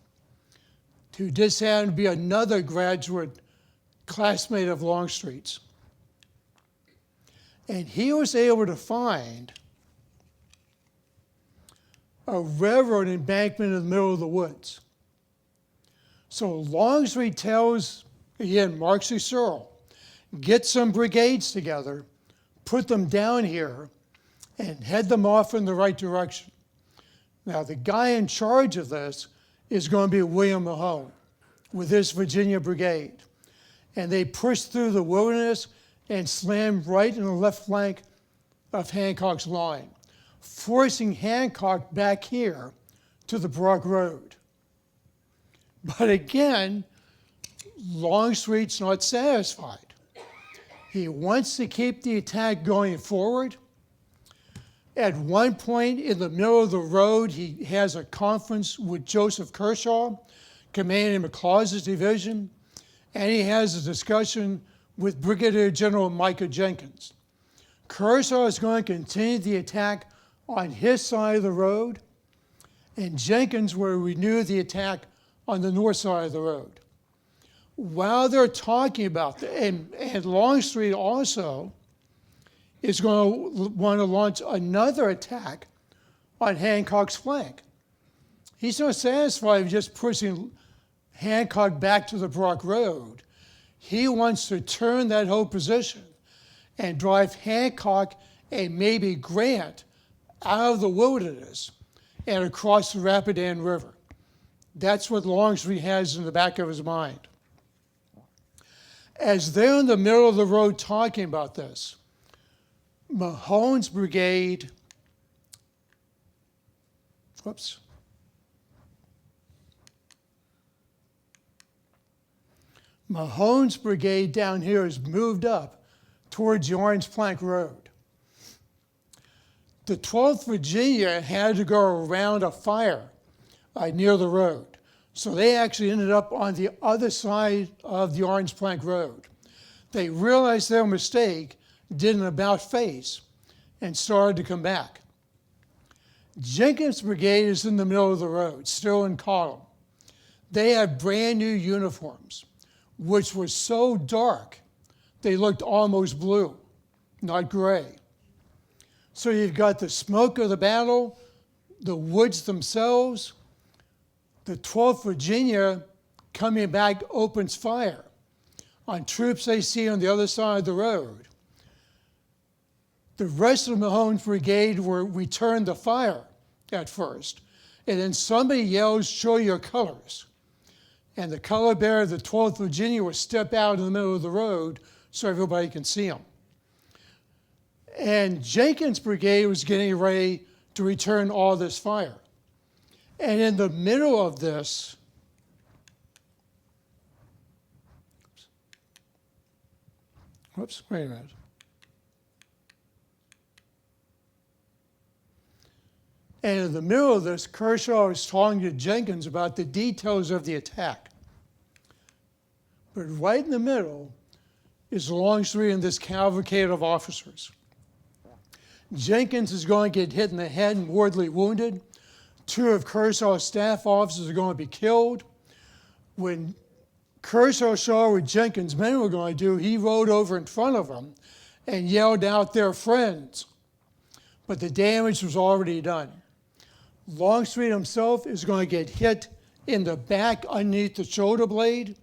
who just happened to be another graduate classmate of Longstreet's. And he was able to find a railroad embankment in the middle of the woods. So Longstreet tells, again, Mark C. Searle, get some brigades together, put them down here, and head them off in the right direction. Now, the guy in charge of this is going to be William Mahone with his Virginia Brigade. And they pushed through the wilderness and slammed right in the left flank of Hancock's line, forcing Hancock back here to the Brock Road. But again, Longstreet's not satisfied. He wants to keep the attack going forward. At one point in the middle of the road, he has a conference with Joseph Kershaw, commanding McLaws' division, and he has a discussion with Brigadier General Micah Jenkins. Kershaw is going to continue the attack on his side of the road, and Jenkins will renew the attack on the north side of the road. While they're talking about that, and Longstreet also is going to want to launch another attack on Hancock's flank. He's not satisfied with just pushing Hancock back to the Brock Road. He wants to turn that whole position and drive Hancock and maybe Grant out of the wilderness and across the Rapidan River. That's what Longstreet has in the back of his mind. As they're in the middle of the road talking about this, Mahone's brigade, Mahone's brigade down here is moved up towards the Orange Plank Road. The 12th Virginia had to go around a fire near the road. So they actually ended up on the other side of the Orange Plank Road. They realized their mistake, did an about face, and started to come back. Jenkins' brigade is in the middle of the road, still in column. They had brand new uniforms, which were so dark, they looked almost blue, not gray. So you've got the smoke of the battle, the woods themselves. The 12th Virginia coming back opens fire on troops they see on the other side of the road. The rest of Mahone's brigade were returned the fire at first, and then somebody yells, "Show your colors." And the color bearer of the 12th Virginia will step out in the middle of the road so everybody can see them. And Jenkins' brigade was getting ready to return all this fire. And in the middle of this, Whoops, wait a minute. And in the middle of this, Kershaw is talking to Jenkins about the details of the attack. But right in the middle is Longstreet and this cavalcade of officers. Jenkins is going to get hit in the head and mortally wounded. 2 of Kershaw's staff officers are going to be killed. When Kershaw saw what Jenkins' men were going to do, he rode over in front of them and yelled out, "They're friends." But the damage was already done. Longstreet himself is going to get hit in the back underneath the shoulder blade.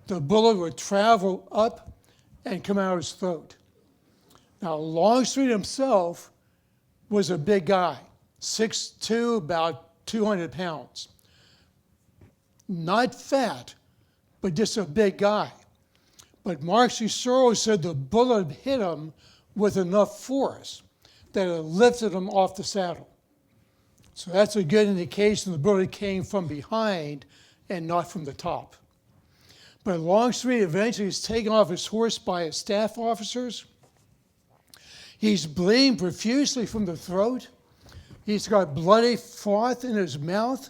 The bullet would travel up and come out of his throat. Now, Longstreet himself was a big guy, 6'2", about 200 pounds. Not fat, but just a big guy. But Mark Cicero said the bullet hit him with enough force that it lifted him off the saddle. So that's a good indication the bullet came from behind and not from the top. But Longstreet eventually is taken off his horse by his staff officers. He's bleeding profusely from the throat. He's got bloody froth in his mouth.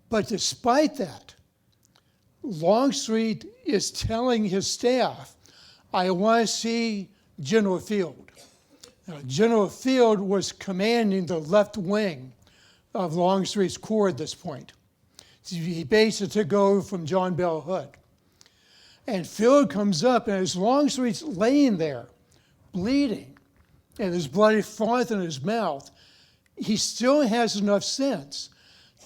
But despite that, Longstreet is telling his staff, "I want to see General Field." Now, General Field was commanding the left wing of Longstreet's corps at this point. He basically took over from John Bell Hood. And Field comes up, and as Longstreet's laying there, bleeding, and there's bloody froth in his mouth, he still has enough sense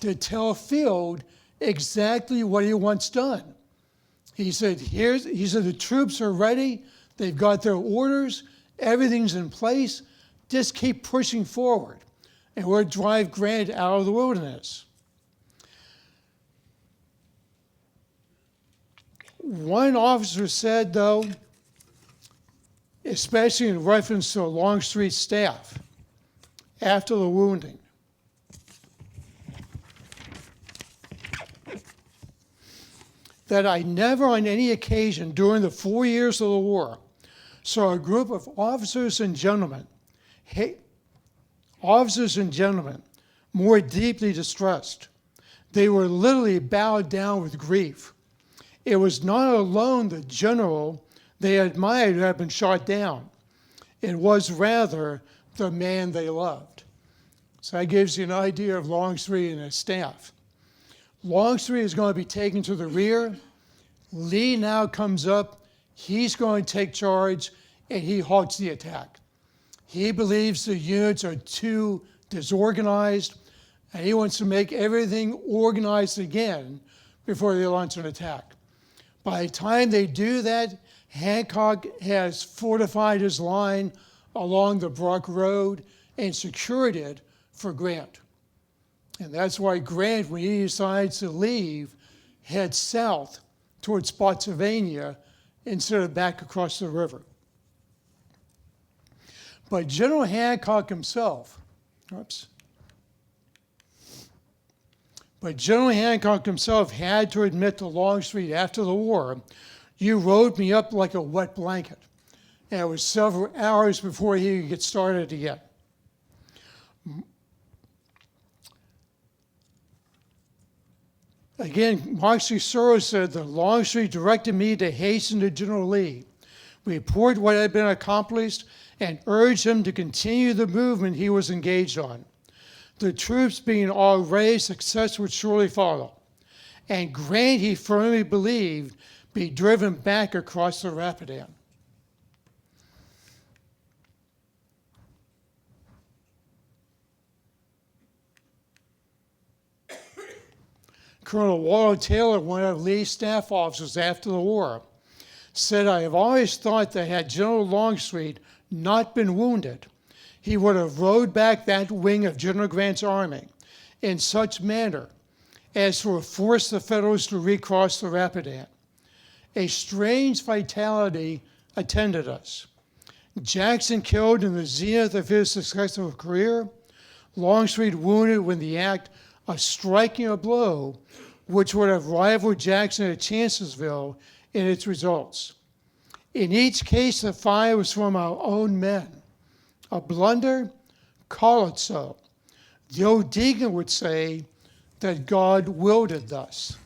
to tell Field exactly what he wants done. He said, the troops are ready, they've got their orders, everything's in place, just keep pushing forward, and we'll drive Grant out of the wilderness. One officer said, though, especially in reference to Longstreet's staff, after the wounding, that I never on any occasion during the 4 years of the war saw a group of officers and gentlemen more deeply distressed. They were literally bowed down with grief. It was not alone the general they admired who had been shot down. It was rather the man they loved. So that gives you an idea of Longstreet and his staff. Longstreet is going to be taken to the rear. Lee now comes up. He's going to take charge, and he halts the attack. He believes the units are too disorganized, and he wants to make everything organized again before they launch an attack. By the time they do that, Hancock has fortified his line along the Brock Road and secured it for Grant. And that's why Grant, when he decides to leave, heads south towards Spotsylvania instead of back across the river. But General Hancock himself, had to admit to Longstreet after the war, "You rolled me up like a wet blanket." And it was several hours before he could get started again. Again, Mark Cicero said that Longstreet directed me to hasten to General Lee, report what had been accomplished, and urge him to continue the movement he was engaged on. The troops being already, success would surely follow, and Grant, he firmly believed, be driven back across the Rapidan. Colonel Walter Taylor, one of Lee's staff officers after the war, said, "I have always thought that had General Longstreet not been wounded, he would have rode back that wing of General Grant's army in such manner as to have forced the Federals to recross the Rapidan. A strange fatality attended us. Jackson killed in the zenith of his successful career, Longstreet wounded when the act of striking a blow which would have rivaled Jackson at Chancellorsville in its results. In each case, the fire was from our own men. A blunder, call it so. The old deacon would say that God willed it thus.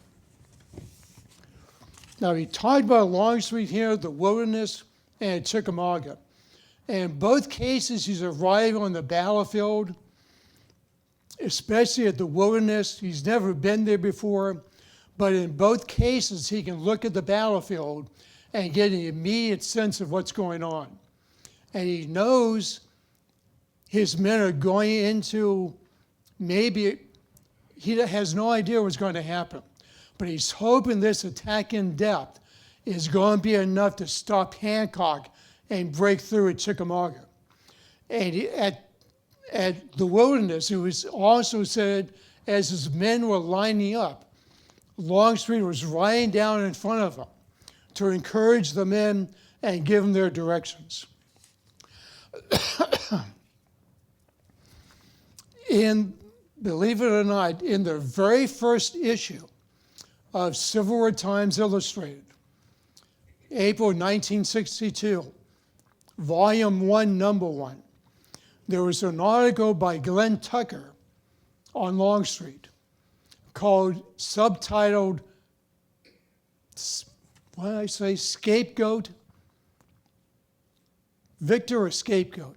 Now, he talked about Longstreet here, the wilderness, and Chickamauga. And in both cases, he's arriving on the battlefield, especially at the wilderness. He's never been there before, but in both cases, he can look at the battlefield and get an immediate sense of what's going on. And he knows his men are going into, maybe he has no idea what's going to happen, but he's hoping this attack in depth is going to be enough to stop Hancock and break through at Chickamauga. And at the wilderness, it was also said as his men were lining up, Longstreet was riding down in front of them to encourage the men and give them their directions. And believe it or not, in the very first issue of Civil War Times Illustrated, April 1962, Volume 1, Number 1, there was an article by Glenn Tucker on Longstreet subtitled, what did I say, Scapegoat? Victor or Scapegoat?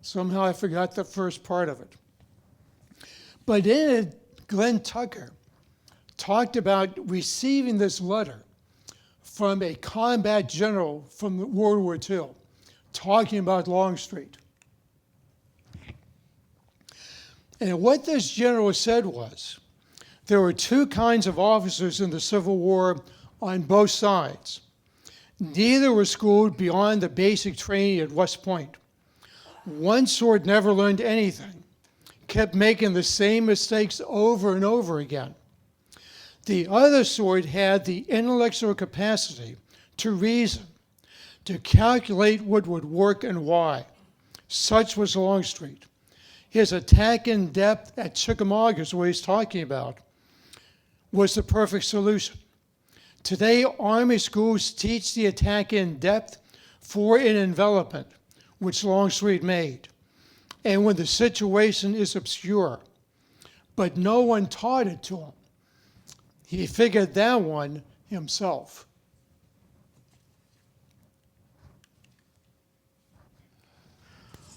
Somehow I forgot the first part of it. But in it, Glenn Tucker talked about receiving this letter from a combat general from World War II, talking about Longstreet. And what this general said was, there were two kinds of officers in the Civil War on both sides. Neither were schooled beyond the basic training at West Point. One sort never learned anything, kept making the same mistakes over and over again. The other sort had the intellectual capacity to reason, to calculate what would work and why. Such was Longstreet. His attack in depth at Chickamauga, is what he's talking about, was the perfect solution. Today, Army schools teach the attack in depth for an envelopment, which Longstreet made, and when the situation is obscure. But no one taught it to him. He figured that one himself.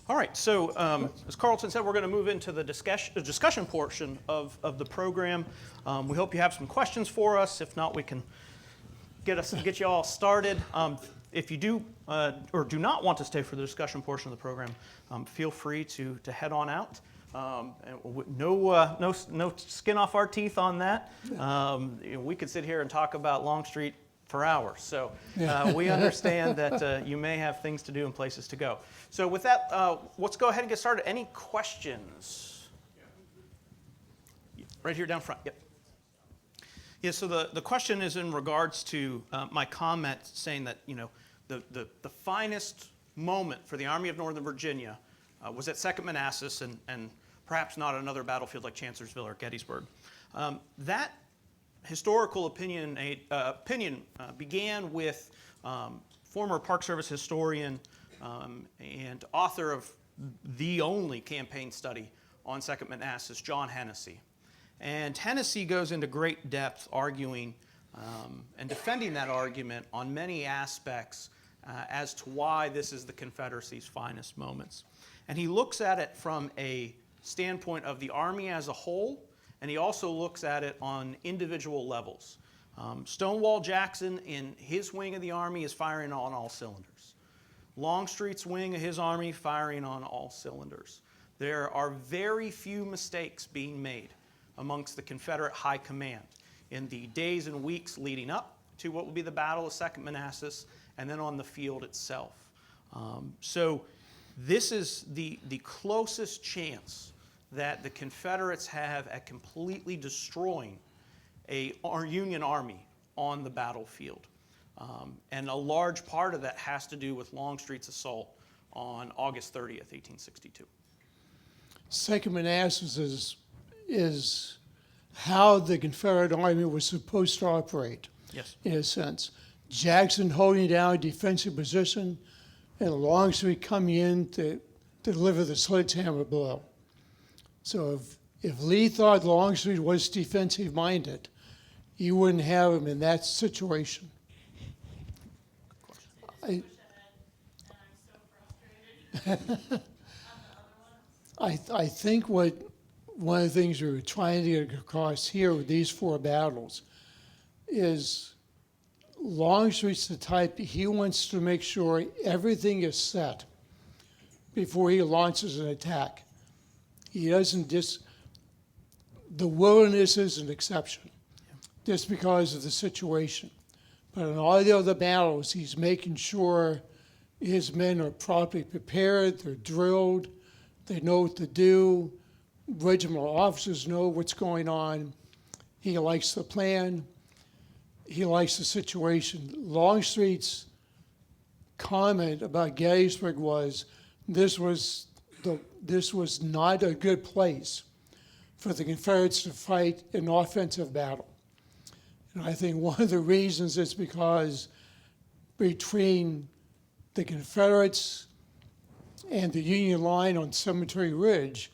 All right, so as Karlton said, we're going to move into the discussion portion of the program. We hope you have some questions for us. If not, we can get you all started. If you do or do not want to stay for the discussion portion of the program, feel free to head on out. No skin off our teeth on that. We could sit here and talk about Longstreet for hours. So we understand that you may have things to do and places to go. So with that, let's go ahead and get started. Any questions? Right here down front. Yep. Yeah, so the question is in regards to my comment saying that, the finest moment for the Army of Northern Virginia was at Second Manassas and perhaps not another battlefield like Chancellorsville or Gettysburg. That historical opinion began with former Park Service historian and author of the only campaign study on Second Manassas, John Hennessy. And Hennessy goes into great depth arguing and defending that argument on many aspects as to why this is the Confederacy's finest moments. And he looks at it from a standpoint of the Army as a whole, and he also looks at it on individual levels. Stonewall Jackson in his wing of the Army is firing on all cylinders. Longstreet's wing of his Army firing on all cylinders. There are very few mistakes being made amongst the Confederate high command in the days and weeks leading up to what would be the Battle of Second Manassas and then on the field itself. So this is the closest chance that the Confederates have at completely destroying our Union Army on the battlefield. And a large part of that has to do with Longstreet's assault on August 30th, 1862. Second Manassas is how the Confederate Army was supposed to operate, Yes. in a sense. Jackson holding down a defensive position, and Longstreet coming in to deliver the sledgehammer blow. So if Lee thought Longstreet was defensive minded, you wouldn't have him in that situation. I think one of the things we were trying to get across here with these four battles is Longstreet's the type, he wants to make sure everything is set before he launches an attack. He doesn't the wilderness is an exception, just because of the situation. But in all the other battles, he's making sure his men are properly prepared, they're drilled, they know what to do, regimental officers know what's going on. He likes the plan. He likes the situation. Longstreet's comment about Gettysburg was, this was not a good place for the Confederates to fight an offensive battle. And I think one of the reasons is because between the Confederates and the Union line on Cemetery Ridge,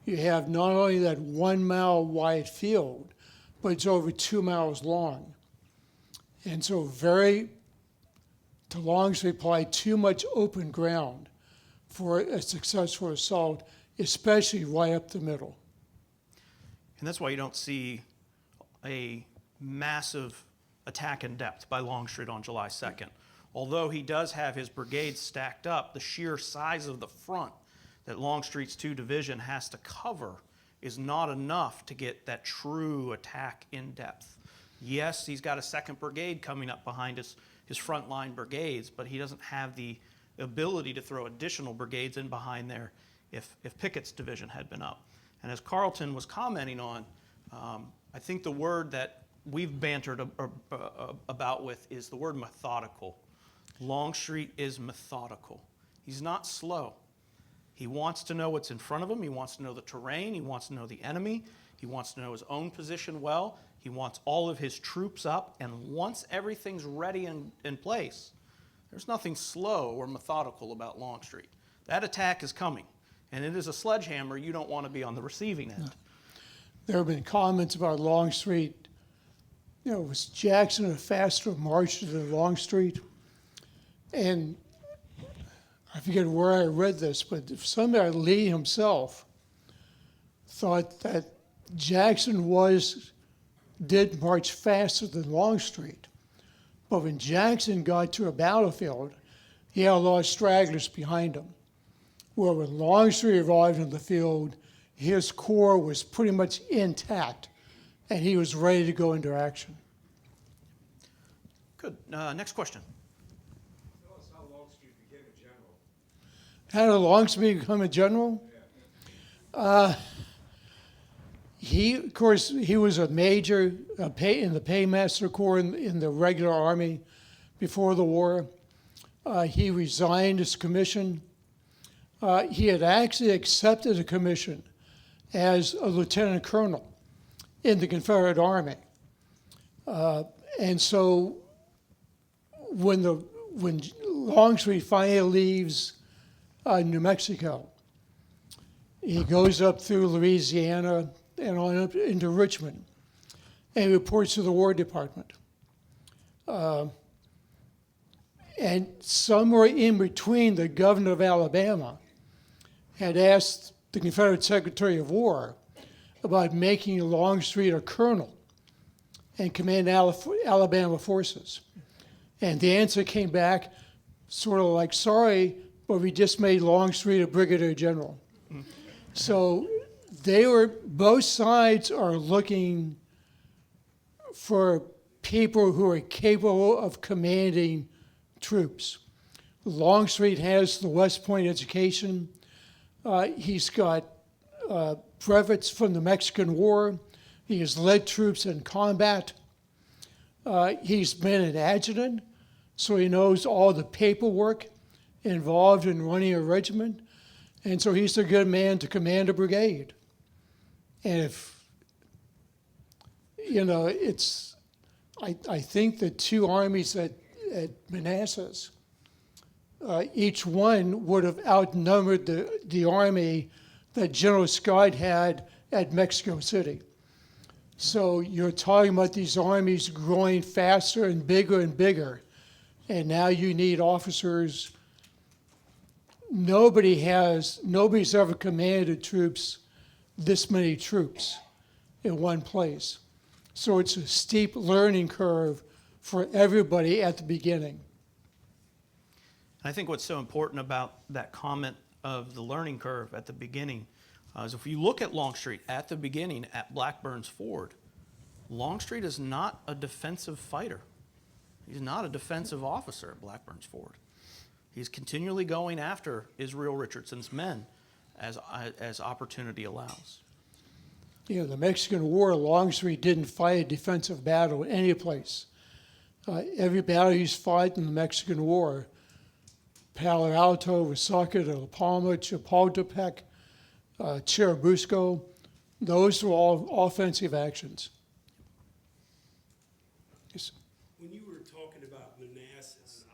you have not only that 1 mile wide field, but it's over 2 miles long. And so to Longstreet applied too much open ground for a successful assault, especially right up the middle. And that's why you don't see a massive attack in depth by Longstreet on July 2nd. Although he does have his brigades stacked up, the sheer size of the front that Longstreet's 2 division has to cover is not enough to get that true attack in depth. Yes, he's got a 2nd Brigade coming up behind his frontline brigades, but he doesn't have the ability to throw additional brigades in behind there if Pickett's division had been up. And as Karlton was commenting on, I think the word that we've bantered about with is the word methodical. Longstreet is methodical. He's not slow. He wants to know what's in front of him. He wants to know the terrain. He wants to know the enemy. He wants to know his own position well. He wants all of his troops up. And once everything's ready and in place, there's nothing slow or methodical about Longstreet. That attack is coming. And it is a sledgehammer. You don't want to be on the receiving end. There have been comments about Longstreet. Was Jackson a faster marcher than Longstreet? And I forget where I read this, but somebody, Lee himself, thought that Jackson did march faster than Longstreet. But when Jackson got to a battlefield, he had a lot of stragglers behind him. Where when Longstreet arrived on the field, his corps was pretty much intact, and he was ready to go into action. Good. Next question. Tell us how Longstreet became a general. How did Longstreet become a general? He was a major in the Paymaster Corps in the regular army before the war. He resigned his commission. He had actually accepted a commission as a lieutenant colonel in the Confederate Army. And so when Longstreet finally leaves New Mexico, he goes up through Louisiana and on up into Richmond, and he reports to the War Department. And somewhere in between, the governor of Alabama had asked the Confederate Secretary of War about making Longstreet a colonel and command Alabama forces. And the answer came back sort of like, sorry, but we just made Longstreet a brigadier general. So both sides are looking for people who are capable of commanding troops. Longstreet has the West Point education. He's got brevets from the Mexican War. He has led troops in combat. He's been an adjutant, so he knows all the paperwork involved in running a regiment. And so he's a good man to command a brigade. And I think the two armies that at Manassas, each one would have outnumbered the army that General Scott had at Mexico City. So you're talking about these armies growing faster and bigger, and now you need officers. Nobody's ever commanded troops, this many troops in one place. So it's a steep learning curve for everybody at the beginning. I think what's so important about that comment of the learning curve at the beginning is if you look at Longstreet at the beginning at Blackburn's Ford, Longstreet is not a defensive fighter. He's not a defensive officer at Blackburn's Ford. He's continually going after Israel Richardson's men as opportunity allows. You know, the Mexican War, Longstreet didn't fight a defensive battle any place. Every battle he's fought in the Mexican War, Palo Alto, Resaca de la Palma, Chapultepec, Churubusco, those were all offensive actions. Yes. When you were talking about Manassas,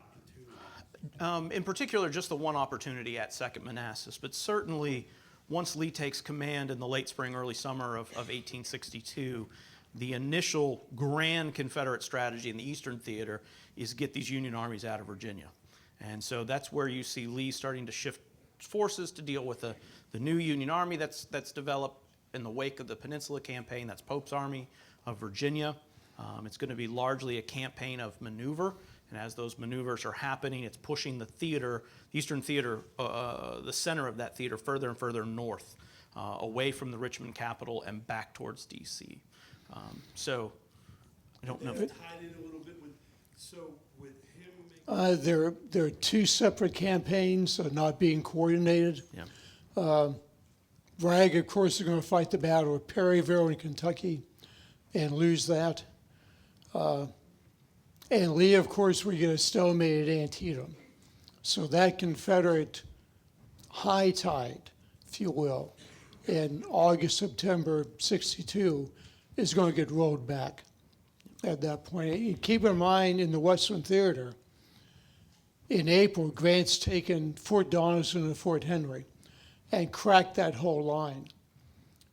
In particular, just the one opportunity at Second Manassas, but certainly once Lee takes command in the late spring, early summer of 1862, the initial grand Confederate strategy in the Eastern Theater is get these Union armies out of Virginia. And so that's where you see Lee starting to shift forces to deal with the new Union Army that's developed in the wake of the Peninsula Campaign. That's Pope's Army of Virginia. It's going to be largely a campaign of maneuver. And as those maneuvers are happening, it's pushing the theater, the Eastern Theater, the center of that theater further and further north, away from the Richmond capital and back towards D.C. So I don't know. tied in a little bit with him. They're two separate campaigns, not being coordinated. Yeah. Bragg, of course, is going to fight the Battle of Perryville in Kentucky and lose that. And Lee, of course, will get a stalemate at Antietam. So that Confederate high tide, if you will, in August, September 62 is going to get rolled back at that point. And keep in mind, in the Western Theater, in April, Grant's taken Fort Donelson and Fort Henry and cracked that whole line.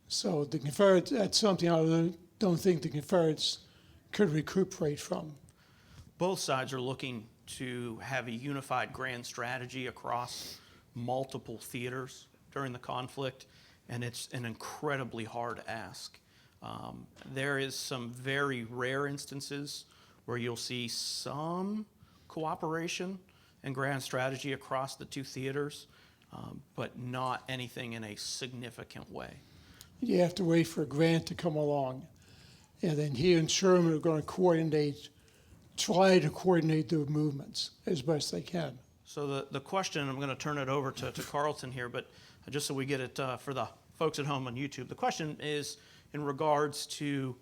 So the Confederates, that's something I don't think the Confederates could recuperate from. Both sides are looking to have a unified grand strategy across multiple theaters during the conflict, and it's an incredibly hard ask. There is some very rare instances where you'll see some cooperation and grand strategy across the two theaters, but not anything in a significant way. You have to wait for Grant to come along. And then he and Sherman are going to try to coordinate their movements as best they can. So the question, I'm going to turn it over to Karlton here, but just so we get it for the folks at home on YouTube, the question is in regards to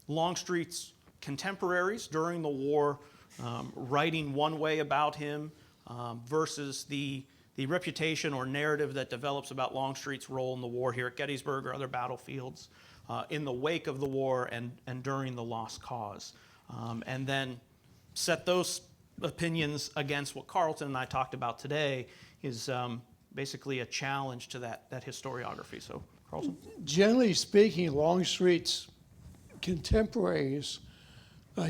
Longstreet's contemporaries during the war, writing one way about him versus the reputation or narrative that develops about Longstreet's role in the war here at Gettysburg or other battlefields in the wake of the war and during the lost cause. And then set those opinions against what Karlton and I talked about today is basically a challenge to that historiography. So, Karlton? Generally speaking, Longstreet's contemporaries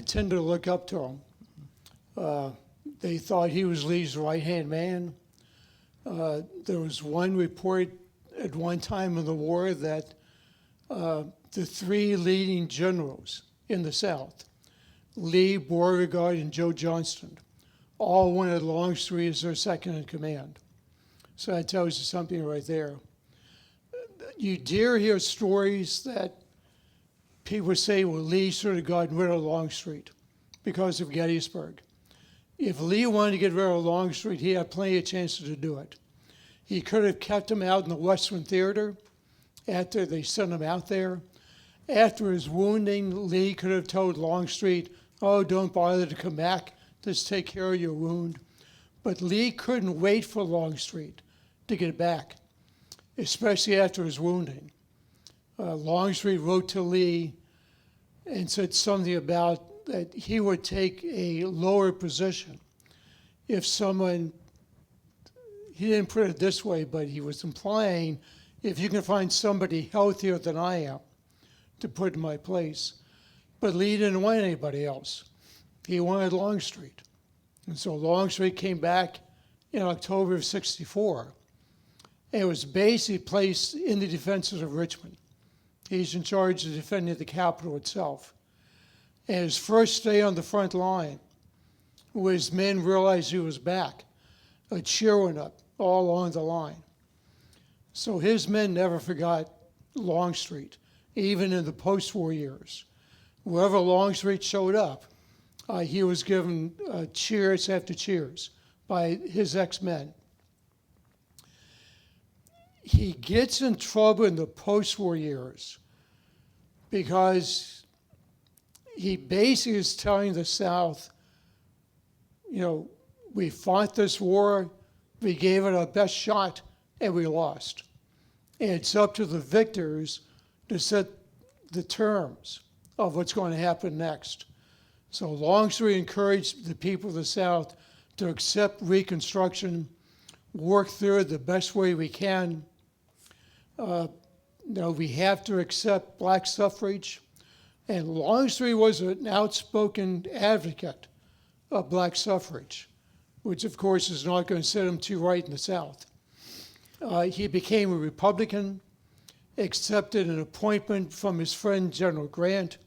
tend to look up to him. They thought he was Lee's right-hand man. There was one report at one time in the war that the three leading generals in the South, Lee, Beauregard, and Joe Johnston, all wanted Longstreet as their second in command. So that tells you something right there. You dare hear stories that people say, well, Lee should have gotten rid of Longstreet because of Gettysburg. If Lee wanted to get rid of Longstreet, he had plenty of chances to do it. He could have kept him out in the Western Theater after they sent him out there. After his wounding, Lee could have told Longstreet, oh, don't bother to come back, just take care of your wound. But Lee couldn't wait for Longstreet to get back, especially after his wounding. Longstreet wrote to Lee and said something about that he would take a lower position if someone, he didn't put it this way, but he was implying, if you can find somebody healthier than I am to put in my place. But Lee didn't want anybody else. He wanted Longstreet. And so Longstreet came back in October of '64 and was basically placed in the defenses of Richmond. He's in charge of defending the capital itself. And his first day on the front line was men realized he was back. A cheer went up all along the line. So his men never forgot Longstreet, even in the post-war years. Wherever Longstreet showed up, he was given cheers after cheers by his ex-men. He gets in trouble in the post-war years because he basically is telling the South, you know, we fought this war, we gave it our best shot, and we lost. And it's up to the victors to set the terms of what's going to happen next. So Longstreet encouraged the people of the South to accept Reconstruction, work through it the best way we can. We have to accept black suffrage. And Longstreet was an outspoken advocate of black suffrage, which of course is not going to set him too right in the South. He became a Republican, accepted an appointment from his friend General Grant,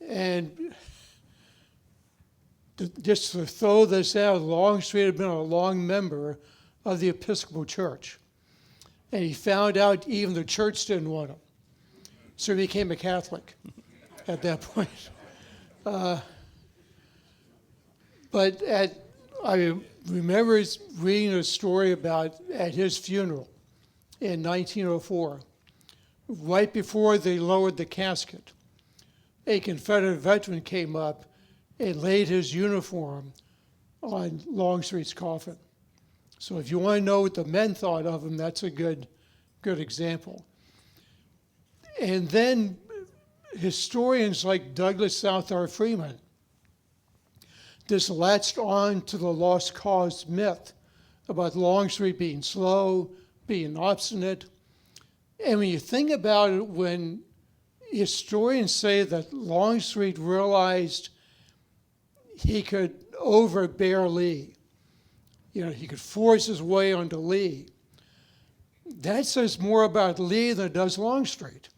and just to throw this out, Longstreet had been a long member of the Episcopal Church. And he found out even the church didn't want him. So he became a Catholic at that point. I remember reading a story about at his funeral in 1904, right before they lowered the casket, a Confederate veteran came up and laid his uniform on Longstreet's coffin. So if you want to know what the men thought of him, that's a good example. And then historians like Douglas Southard Freeman just latched on to the lost cause myth about Longstreet being slow, being obstinate. And when you think about it, when historians say that Longstreet realized he could overbear Lee, he could force his way onto Lee, that says more about Lee than it does Longstreet.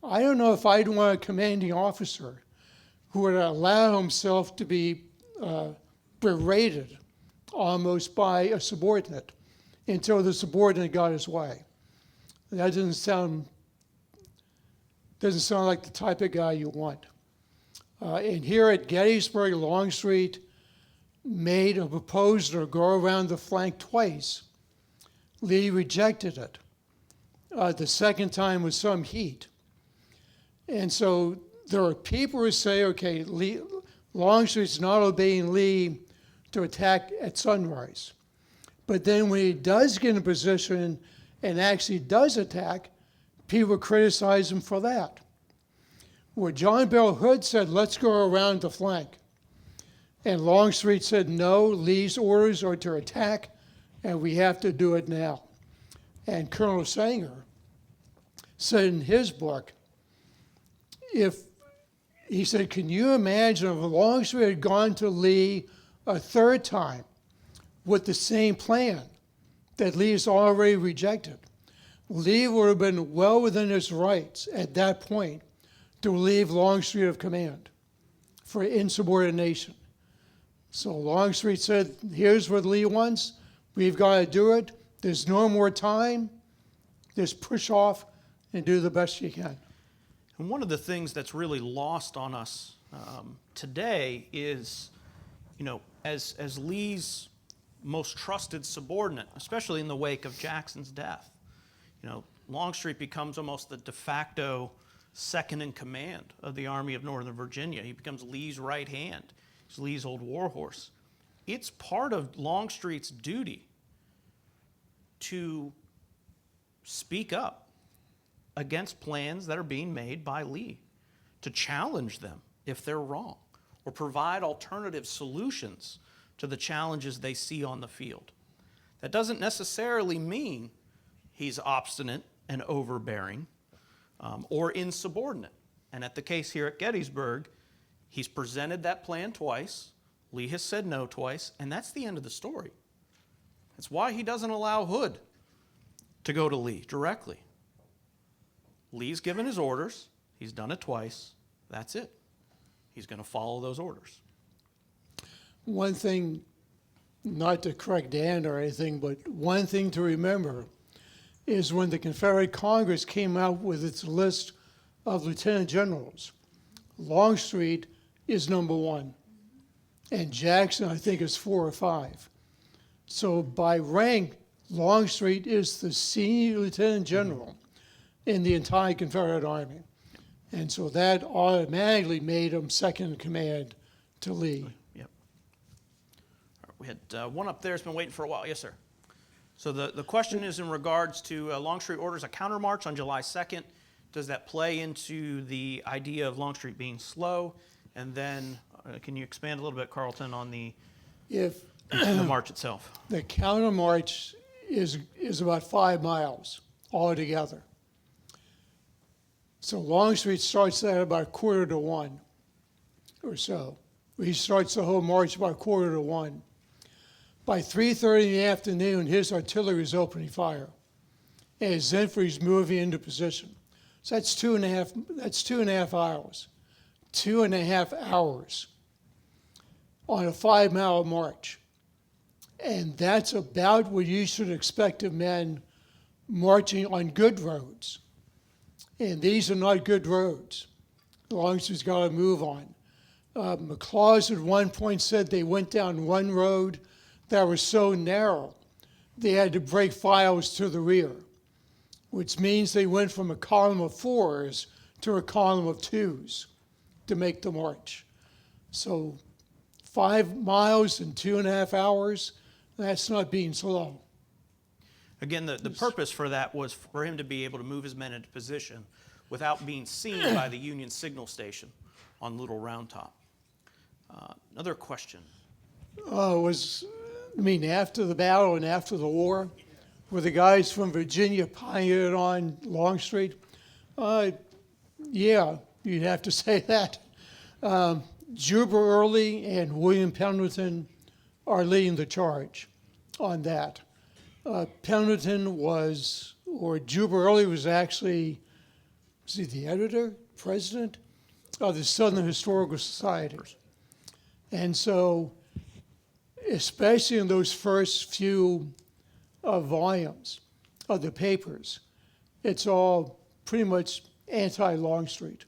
I don't know if I'd want a commanding officer who would allow himself to be berated almost by a subordinate until the subordinate got his way. That doesn't sound like the type of guy you want. And here at Gettysburg, Longstreet made a proposal to go around the flank twice. Lee rejected it. The second time with some heat. And so there are people who say, okay, Longstreet's not obeying Lee to attack at sunrise. But then when he does get in position and actually does attack, people criticize him for that. Well, John Bell Hood said, let's go around the flank. And Longstreet said, no, Lee's orders are to attack, and we have to do it now. And Colonel Sanger said in his book, he said, can you imagine if Longstreet had gone to Lee a third time with the same plan that Lee's already rejected? Lee would have been well within his rights at that point to relieve Longstreet of command for insubordination. So Longstreet said, here's what Lee wants. We've got to do it. There's no more time. Just push off and do the best you can. And one of the things that's really lost on us today is, as Lee's most trusted subordinate, especially in the wake of Jackson's death, Longstreet becomes almost the de facto second in command of the Army of Northern Virginia. He becomes Lee's right hand. He's Lee's old warhorse. It's part of Longstreet's duty to speak up against plans that are being made by Lee, to challenge them, if they're wrong, or provide alternative solutions to the challenges they see on the field. That doesn't necessarily mean he's obstinate and overbearing or insubordinate. And at the case here at Gettysburg, he's presented that plan twice. Lee has said no twice, and that's the end of the story. That's why he doesn't allow Hood to go to Lee directly. Lee's given his orders. He's done it twice. That's it. He's going to follow those orders. One thing, not to correct Dan or anything, but one thing to remember is when the Confederate Congress came out with its list of lieutenant generals, Longstreet is number 1, and Jackson, I think, is 4 or 5. So by rank, Longstreet is the senior lieutenant general in the entire Confederate Army. And so that automatically made him second in command to Lee. Yep. All right, we had one up there that's been waiting for a while. Yes, sir. So the question is in regards to Longstreet orders a countermarch on July 2nd. Does that play into the idea of Longstreet being slow? And then can you expand a little bit, Karlton, on the march itself? The countermarch is about 5 miles altogether. So Longstreet starts at about 1:45 or so. He starts the whole march about 1:45. By 3:30 in the afternoon, his artillery is opening fire, and his infantry's moving into position. So that's 2.5 hours. 2.5 hours on a 5-mile march. And that's about what you should expect of men marching on good roads. And these are not good roads. Longstreet's got to move on. McLaws at one point said they went down one road that was so narrow they had to break files to the rear, which means they went from a column of 4s to a column of 2s to make the march. So 5 miles in 2.5 hours, that's not being slow. Again, the purpose for that was for him to be able to move his men into position without being seen by the Union signal station on Little Round Top. Another question. After the battle and after the war, were the guys from Virginia pioneered on Longstreet? Yeah, you'd have to say that. Juba Early and William Pendleton are leading the charge on that. Pendleton Juba Early was actually, was he the editor, president of the Southern Historical Society? And so, especially in those first few volumes of the papers, it's all pretty much anti-Longstreet,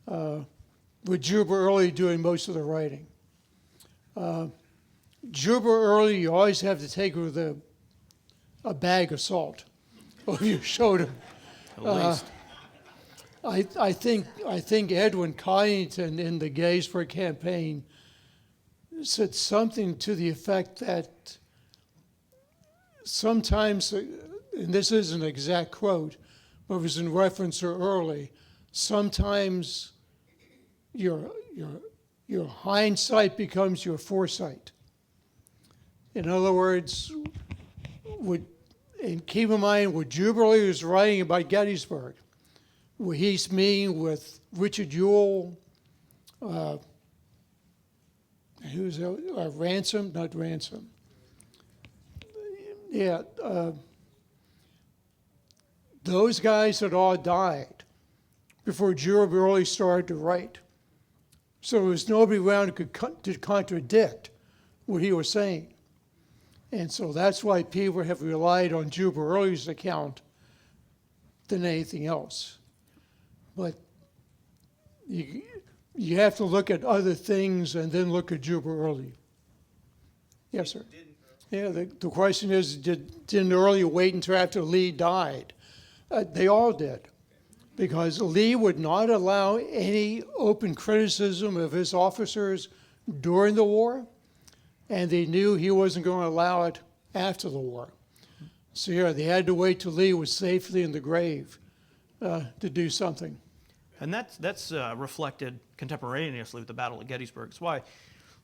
with Juba Early doing most of the writing. Juba Early, you always have to take with a bag of salt, or you showed him. At least. I think Edwin Coddington in the Gettysburg campaign said something to the effect that sometimes, and this isn't an exact quote, but it was in reference to Early, sometimes your hindsight becomes your foresight. In other words, and keep in mind what Juba Early was writing about Gettysburg, where he's meeting with Richard Ewell, who's Ransom, not Ransom. Yeah, those guys had all died before Juba Early started to write. So there was nobody around who could contradict what he was saying. And so that's why people have relied on Juba Early's account than anything else. But you have to look at other things and then look at Juba Early. Yes, sir. Yeah, the question is, didn't Early wait until after Lee died? They all did, because Lee would not allow any open criticism of his officers during the war, and they knew he wasn't going to allow it after the war. So yeah, they had to wait till Lee was safely in the grave to do something. And that's reflected contemporaneously with the Battle of Gettysburg. That's why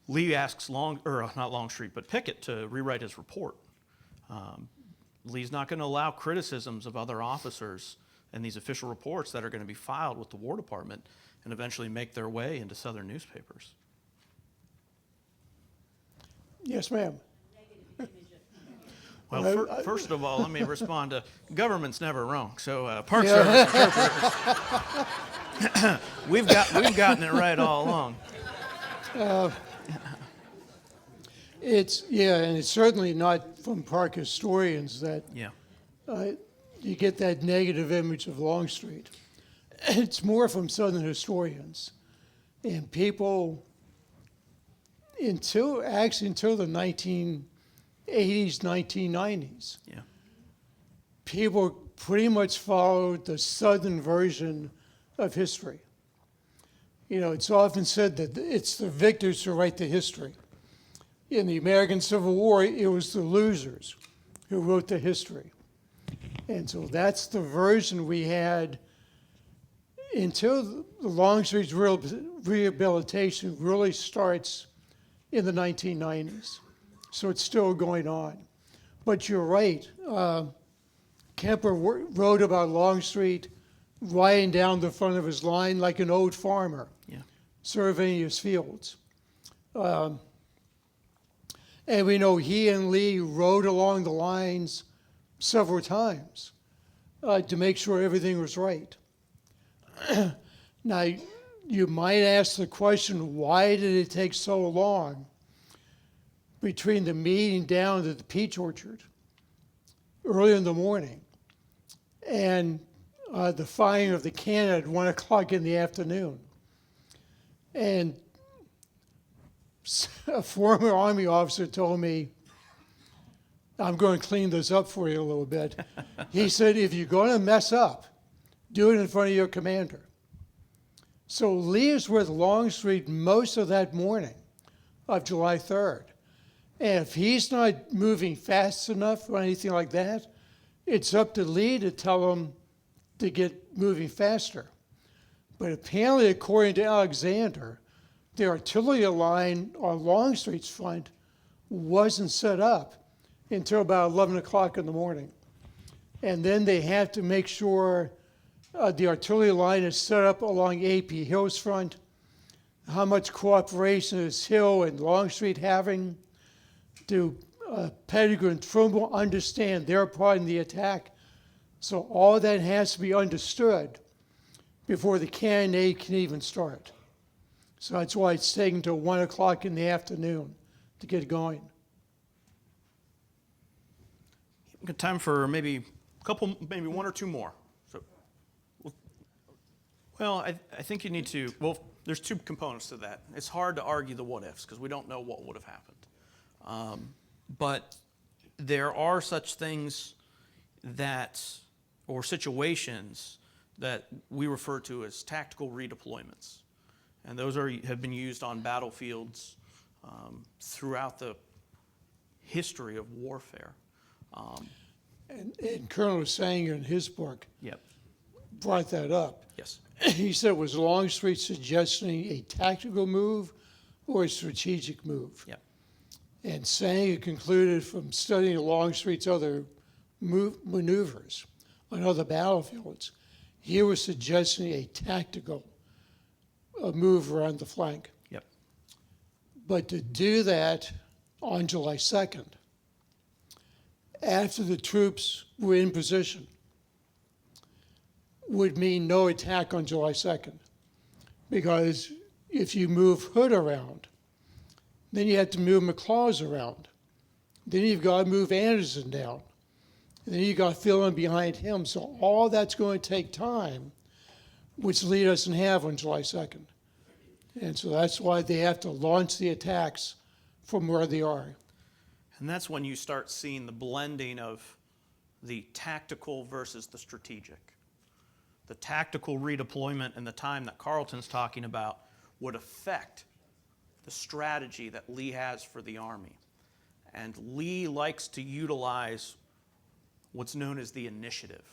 Lee asks not Longstreet, but Pickett to rewrite his report. Lee's not going to allow criticisms of other officers in these official reports that are going to be filed with the War Department and eventually make their way into Southern newspapers. Yes, ma'am. Well, first of all, let me respond to government's never wrong. So Park Service interpreters, we've gotten it right all along. And it's certainly not from park historians that Yeah. you get that negative image of Longstreet. It's more from Southern historians and people until the 1980s, 1990s. Yeah. People pretty much followed the Southern version of history. You know, it's often said that it's the victors who write the history. In the American Civil War, it was the losers who wrote the history. And so that's the version we had until the Longstreet's rehabilitation really starts in the 1990s. So it's still going on. But you're right. Kemper wrote about Longstreet riding down the front of his line like an old farmer, surveying his fields. And we know he and Lee rode along the lines several times to make sure everything was right. Now, you might ask the question, why did it take so long between the meeting down at the peach orchard early in the morning and the firing of the cannon at 1 o'clock in the afternoon? And a former Army officer told me, I'm going to clean this up for you a little bit. He said, if you're going to mess up, do it in front of your commander. So Lee is with Longstreet most of that morning of July 3rd. And if he's not moving fast enough or anything like that, it's up to Lee to tell him to get moving faster. But apparently, according to Alexander, the artillery line on Longstreet's front wasn't set up until about 11 o'clock in the morning. And then they have to make sure the artillery line is set up along A.P. Hill's front. How much cooperation is Hill and Longstreet having? Do Pettigrew and Trimble understand their part in the attack? So all that has to be understood before the cannonade can even start. So that's why it's taking till 1 o'clock in the afternoon to get going. Good time for maybe one or two more. So, well, I think you need to. Well, there's two components to that. It's hard to argue the what ifs because we don't know what would have happened. But there are such things or situations that we refer to as tactical redeployments. And those have been used on battlefields throughout the history of warfare. And Colonel Sanger in his book Yep. brought that up. Yes. He said, was Longstreet suggesting a tactical move or a strategic move? Yep. And Sanger concluded from studying Longstreet's other maneuvers on other battlefields, he was suggesting a tactical move around the flank. Yep. But to do that on July 2nd, after the troops were in position, would mean no attack on July 2nd. Because if you move Hood around, then you have to move McLaws around. Then you've got to move Anderson down. And then you've got to fill in behind him. So all that's going to take time, which Lee doesn't have on July 2nd. And so that's why they have to launch the attacks from where they are. And that's when you start seeing the blending of the tactical versus the strategic. The tactical redeployment and the time that Karlton's talking about would affect the strategy that Lee has for the Army. And Lee likes to utilize what's known as the initiative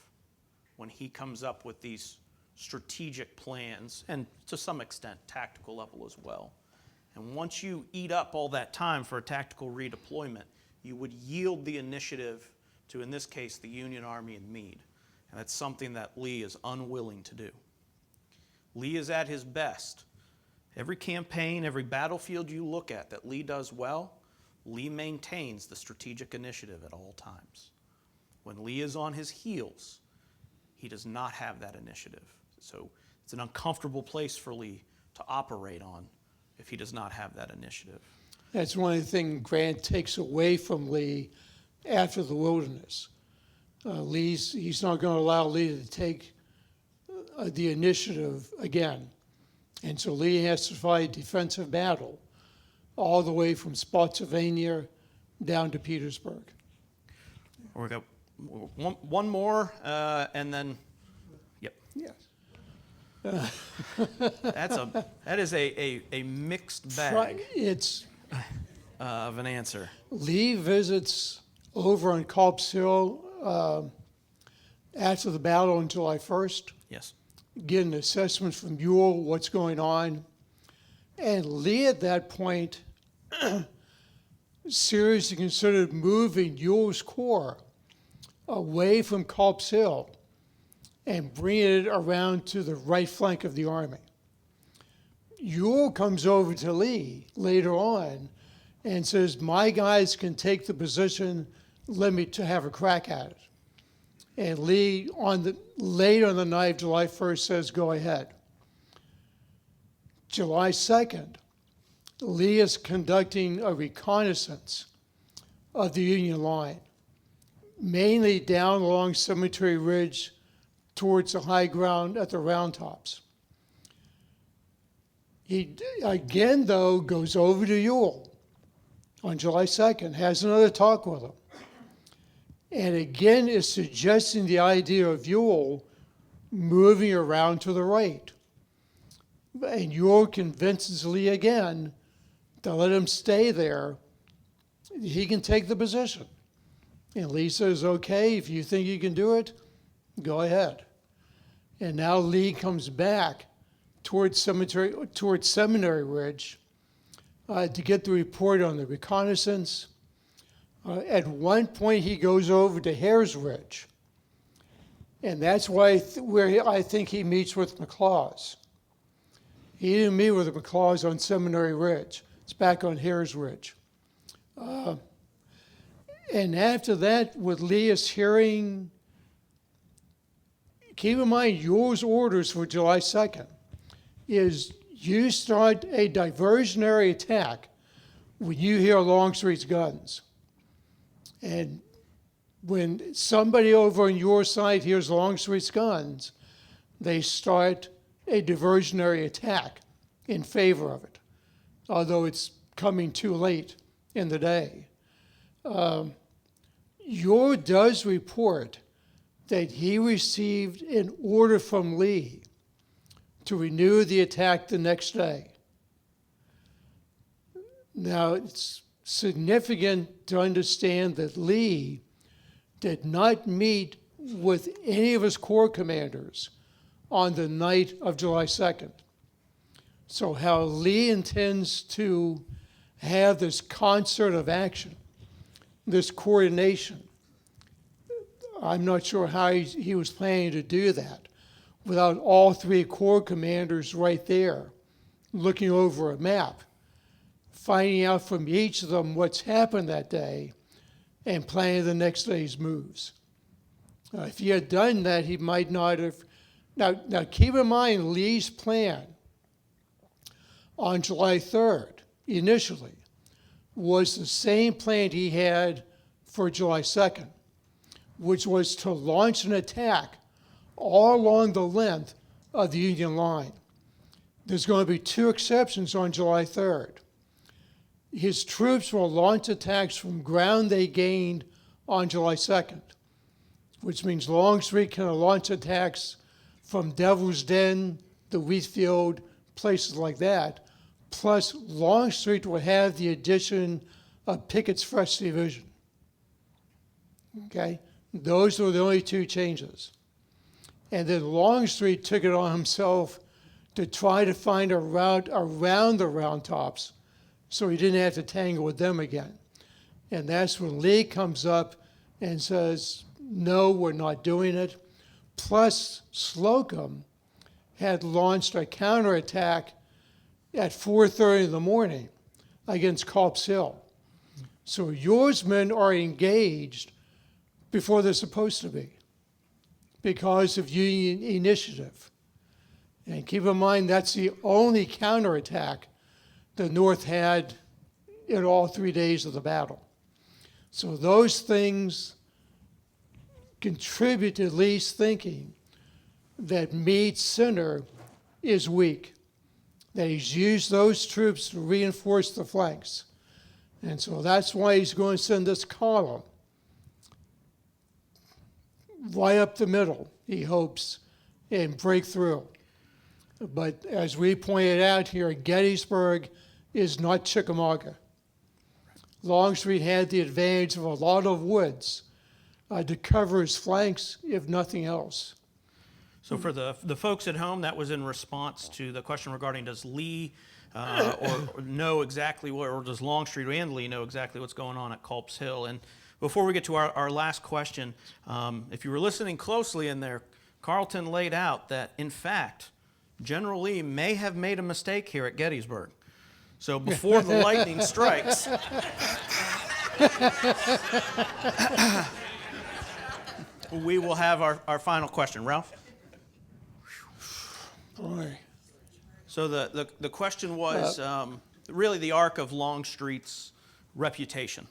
when he comes up with these strategic plans, and to some extent, tactical level as well. And once you eat up all that time for a tactical redeployment, you would yield the initiative to, in this case, the Union Army in Meade. And that's something that Lee is unwilling to do. Lee is at his best. Every campaign, every battlefield you look at that Lee does well, Lee maintains the strategic initiative at all times. When Lee is on his heels, he does not have that initiative. So it's an uncomfortable place for Lee to operate on if he does not have that initiative. That's one of the things Grant takes away from Lee after the Wilderness. He's not going to allow Lee to take the initiative again. And so Lee has to fight defensive battle all the way from Spotsylvania down to Petersburg. We got one more, and then, yep. Yes. That is a mixed bag It's of an answer. Lee visits over on Culp's Hill after the battle on July 1st, Yes. get an assessment from Buell, what's going on. And Lee at that point seriously considered moving Ewell's corps away from Culp's Hill and bringing it around to the right flank of the army. Ewell comes over to Lee later on and says, my guys can take the position, let me to have a crack at it. And Lee, late on the night of July 1st, says, go ahead. July 2nd, Lee is conducting a reconnaissance of the Union line, mainly down along Cemetery Ridge towards the high ground at the Round Tops. He, again, though, goes over to Ewell on July 2nd, has another talk with him, and again is suggesting the idea of Ewell moving around to the right. And Ewell convinces Lee again to let him stay there. He can take the position. And Lee says, okay, if you think you can do it, go ahead. And now Lee comes back towards Seminary Ridge to get the report on the reconnaissance. At one point, he goes over to Hare's Ridge. And that's where I think he meets with McLaws. He didn't meet with the McLaws on Seminary Ridge. It's back on Hare's Ridge. And after that, with Lee is hearing, keep in mind, Ewell's orders for July 2nd is you start a diversionary attack when you hear Longstreet's guns. And when somebody over on your side hears Longstreet's guns, they start a diversionary attack in favor of it, although it's coming too late in the day. Ewell does report that he received an order from Lee to renew the attack the next day. Now, it's significant to understand that Lee did not meet with any of his corps commanders on the night of July 2nd. So how Lee intends to have this concert of action, this coordination, I'm not sure how he was planning to do that without all three corps commanders right there looking over a map, finding out from each of them what's happened that day and planning the next day's moves. If he had done that, he might not have. Now keep in mind, Lee's plan on July 3rd, initially, was the same plan he had for July 2nd, which was to launch an attack all along the length of the Union line. There's going to be two exceptions on July 3rd. His troops will launch attacks from ground they gained on July 2nd, which means Longstreet can launch attacks from Devil's Den, the Wheatfield, places like that. Plus, Longstreet will have the addition of Pickett's Fresh Division. Okay? Those are the only two changes. And then Longstreet took it on himself to try to find a route around the Round Tops so he didn't have to tangle with them again. And that's when Lee comes up and says, no, we're not doing it. Plus, Slocum had launched a counterattack at 4:30 in the morning against Culp's Hill. So yours men are engaged before they're supposed to be because of Union initiative. And keep in mind, that's the only counterattack the North had in all 3 days of the battle. So those things contribute to Lee's thinking that Meade's center is weak, that he's used those troops to reinforce the flanks. And so that's why he's going to send this column right up the middle, he hopes, and break through. But as we pointed out here, Gettysburg is not Chickamauga. Longstreet had the advantage of a lot of woods to cover his flanks, if nothing else. So for the folks at home, that was in response to the question regarding does Lee or know exactly what, or does Longstreet and Lee know exactly what's going on at Culp's Hill? And before we get to our last question, if you were listening closely in there, Karlton laid out that, in fact, General Lee may have made a mistake here at Gettysburg. So before the lightning strikes, we will have our final question. Ralph? Boy. So the question was really the arc of Longstreet's reputation,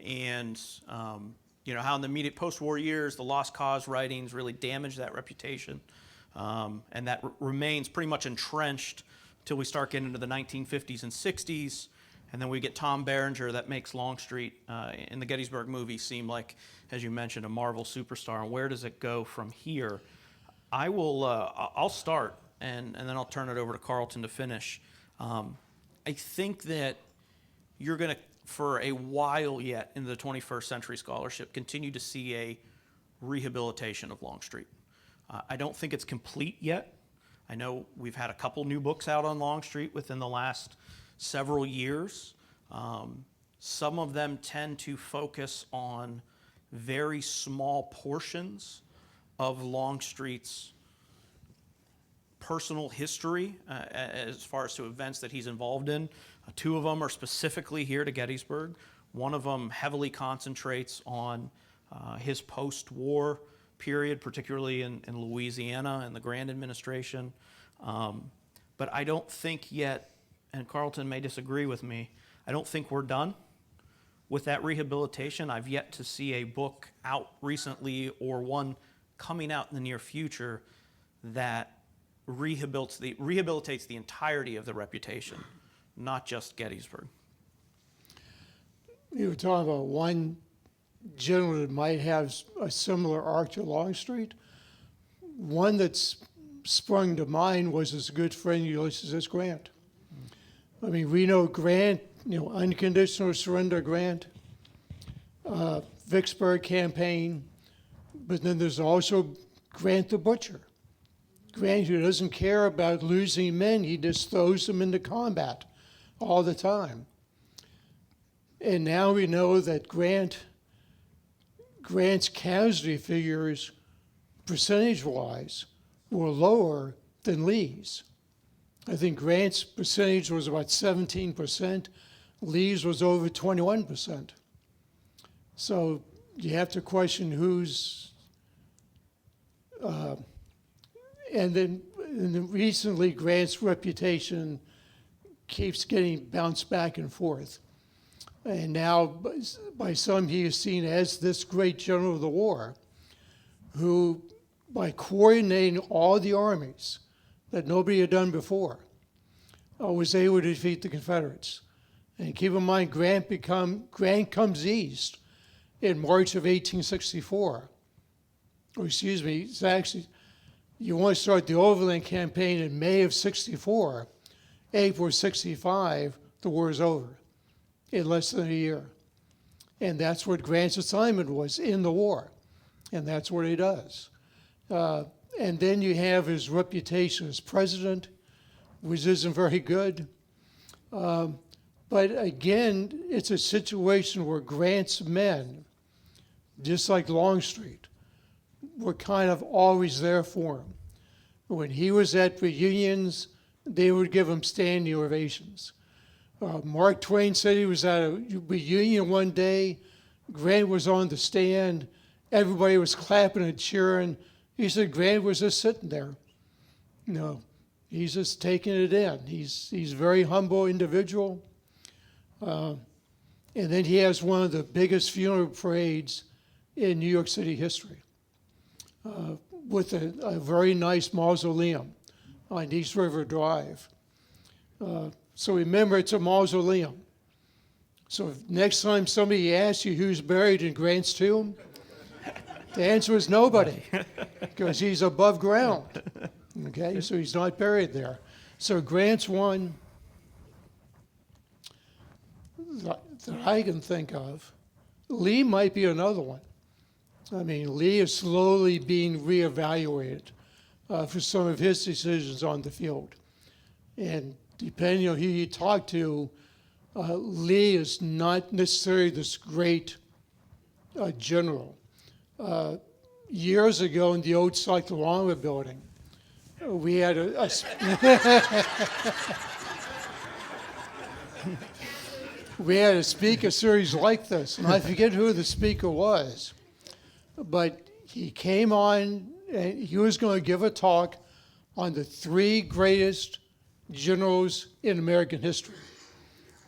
and how in the immediate post-war years the Lost Cause writings really damaged that reputation, and that remains pretty much entrenched until we start getting into the 1950s and 60s, and then we get Tom Berenger that makes Longstreet in the Gettysburg movie seem like, as you mentioned, a Marvel superstar. And where does it go from here? I'll start. And then I'll turn it over to Karlton to finish. I think that you're going to, for a while yet in the 21st century scholarship, continue to see a rehabilitation of Longstreet. I don't think it's complete yet. I know we've had a couple new books out on Longstreet within the last several years. Some of them tend to focus on very small portions of Longstreet's personal history as far as to events that he's involved in. Two of them are specifically here to Gettysburg. One of them heavily concentrates on his post-war period, particularly in Louisiana and the Grant administration. But I don't think yet, and Karlton may disagree with me, I don't think we're done with that rehabilitation. I've yet to see a book out recently or one coming out in the near future that rehabilitates the entirety of the reputation, not just Gettysburg. You were talking about one general that might have a similar arc to Longstreet. One that's sprung to mind was his good friend Ulysses S. Grant. I mean, we know Grant, unconditional surrender Grant, Vicksburg campaign, but then there's also Grant the Butcher. Grant, who doesn't care about losing men, he just throws them into combat all the time. And now we know that Grant's casualty figures, percentage-wise, were lower than Lee's. I think Grant's percentage was about 17%. Lee's was over 21%. So you have to question who's... And then recently, Grant's reputation keeps getting bounced back and forth. And now, by some, he is seen as this great general of the war, who, by coordinating all the armies that nobody had done before, was able to defeat the Confederates. And keep in mind, Grant comes east in March of 1864. Or excuse me, it's actually... You want to start the Overland Campaign in May of 64. April 65, the war is over in less than a year. And that's what Grant's assignment was in the war. And that's what he does. And then you have his reputation as president, which isn't very good. But again, it's a situation where Grant's men, just like Longstreet, were kind of always there for him. When he was at reunions, they would give him standing ovations. Mark Twain said he was at a reunion one day. Grant was on the stand. Everybody was clapping and cheering. He said Grant was just sitting there. He's just taking it in. He's a very humble individual. And then he has one of the biggest funeral parades in New York City history, with a very nice mausoleum on East River Drive. So remember, it's a mausoleum. So if next time somebody asks you who's buried in Grant's tomb, the answer is nobody, because he's above ground. Okay, so he's not buried there. So Grant's one that I can think of. Lee might be another one. I mean, Lee is slowly being reevaluated for some of his decisions on the field. And depending on who you talk to, Lee is not necessarily this great general. Years ago in the old Cyclorama building, we had we had a speaker series like this, and I forget who the speaker was, but he came on and he was going to give a talk on the 3 greatest generals in American history.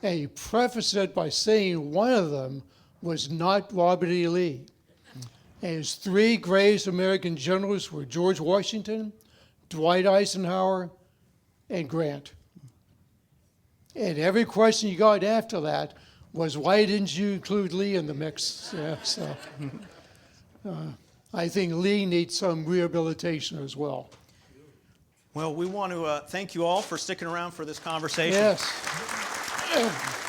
And he prefaced it by saying one of them was not Robert E. Lee. And his 3 greatest American generals were George Washington, Dwight Eisenhower, and Grant. And every question you got after that was, why didn't you include Lee in the mix? So I think Lee needs some rehabilitation as well. Well, we want to thank you all for sticking around for this conversation. Yes.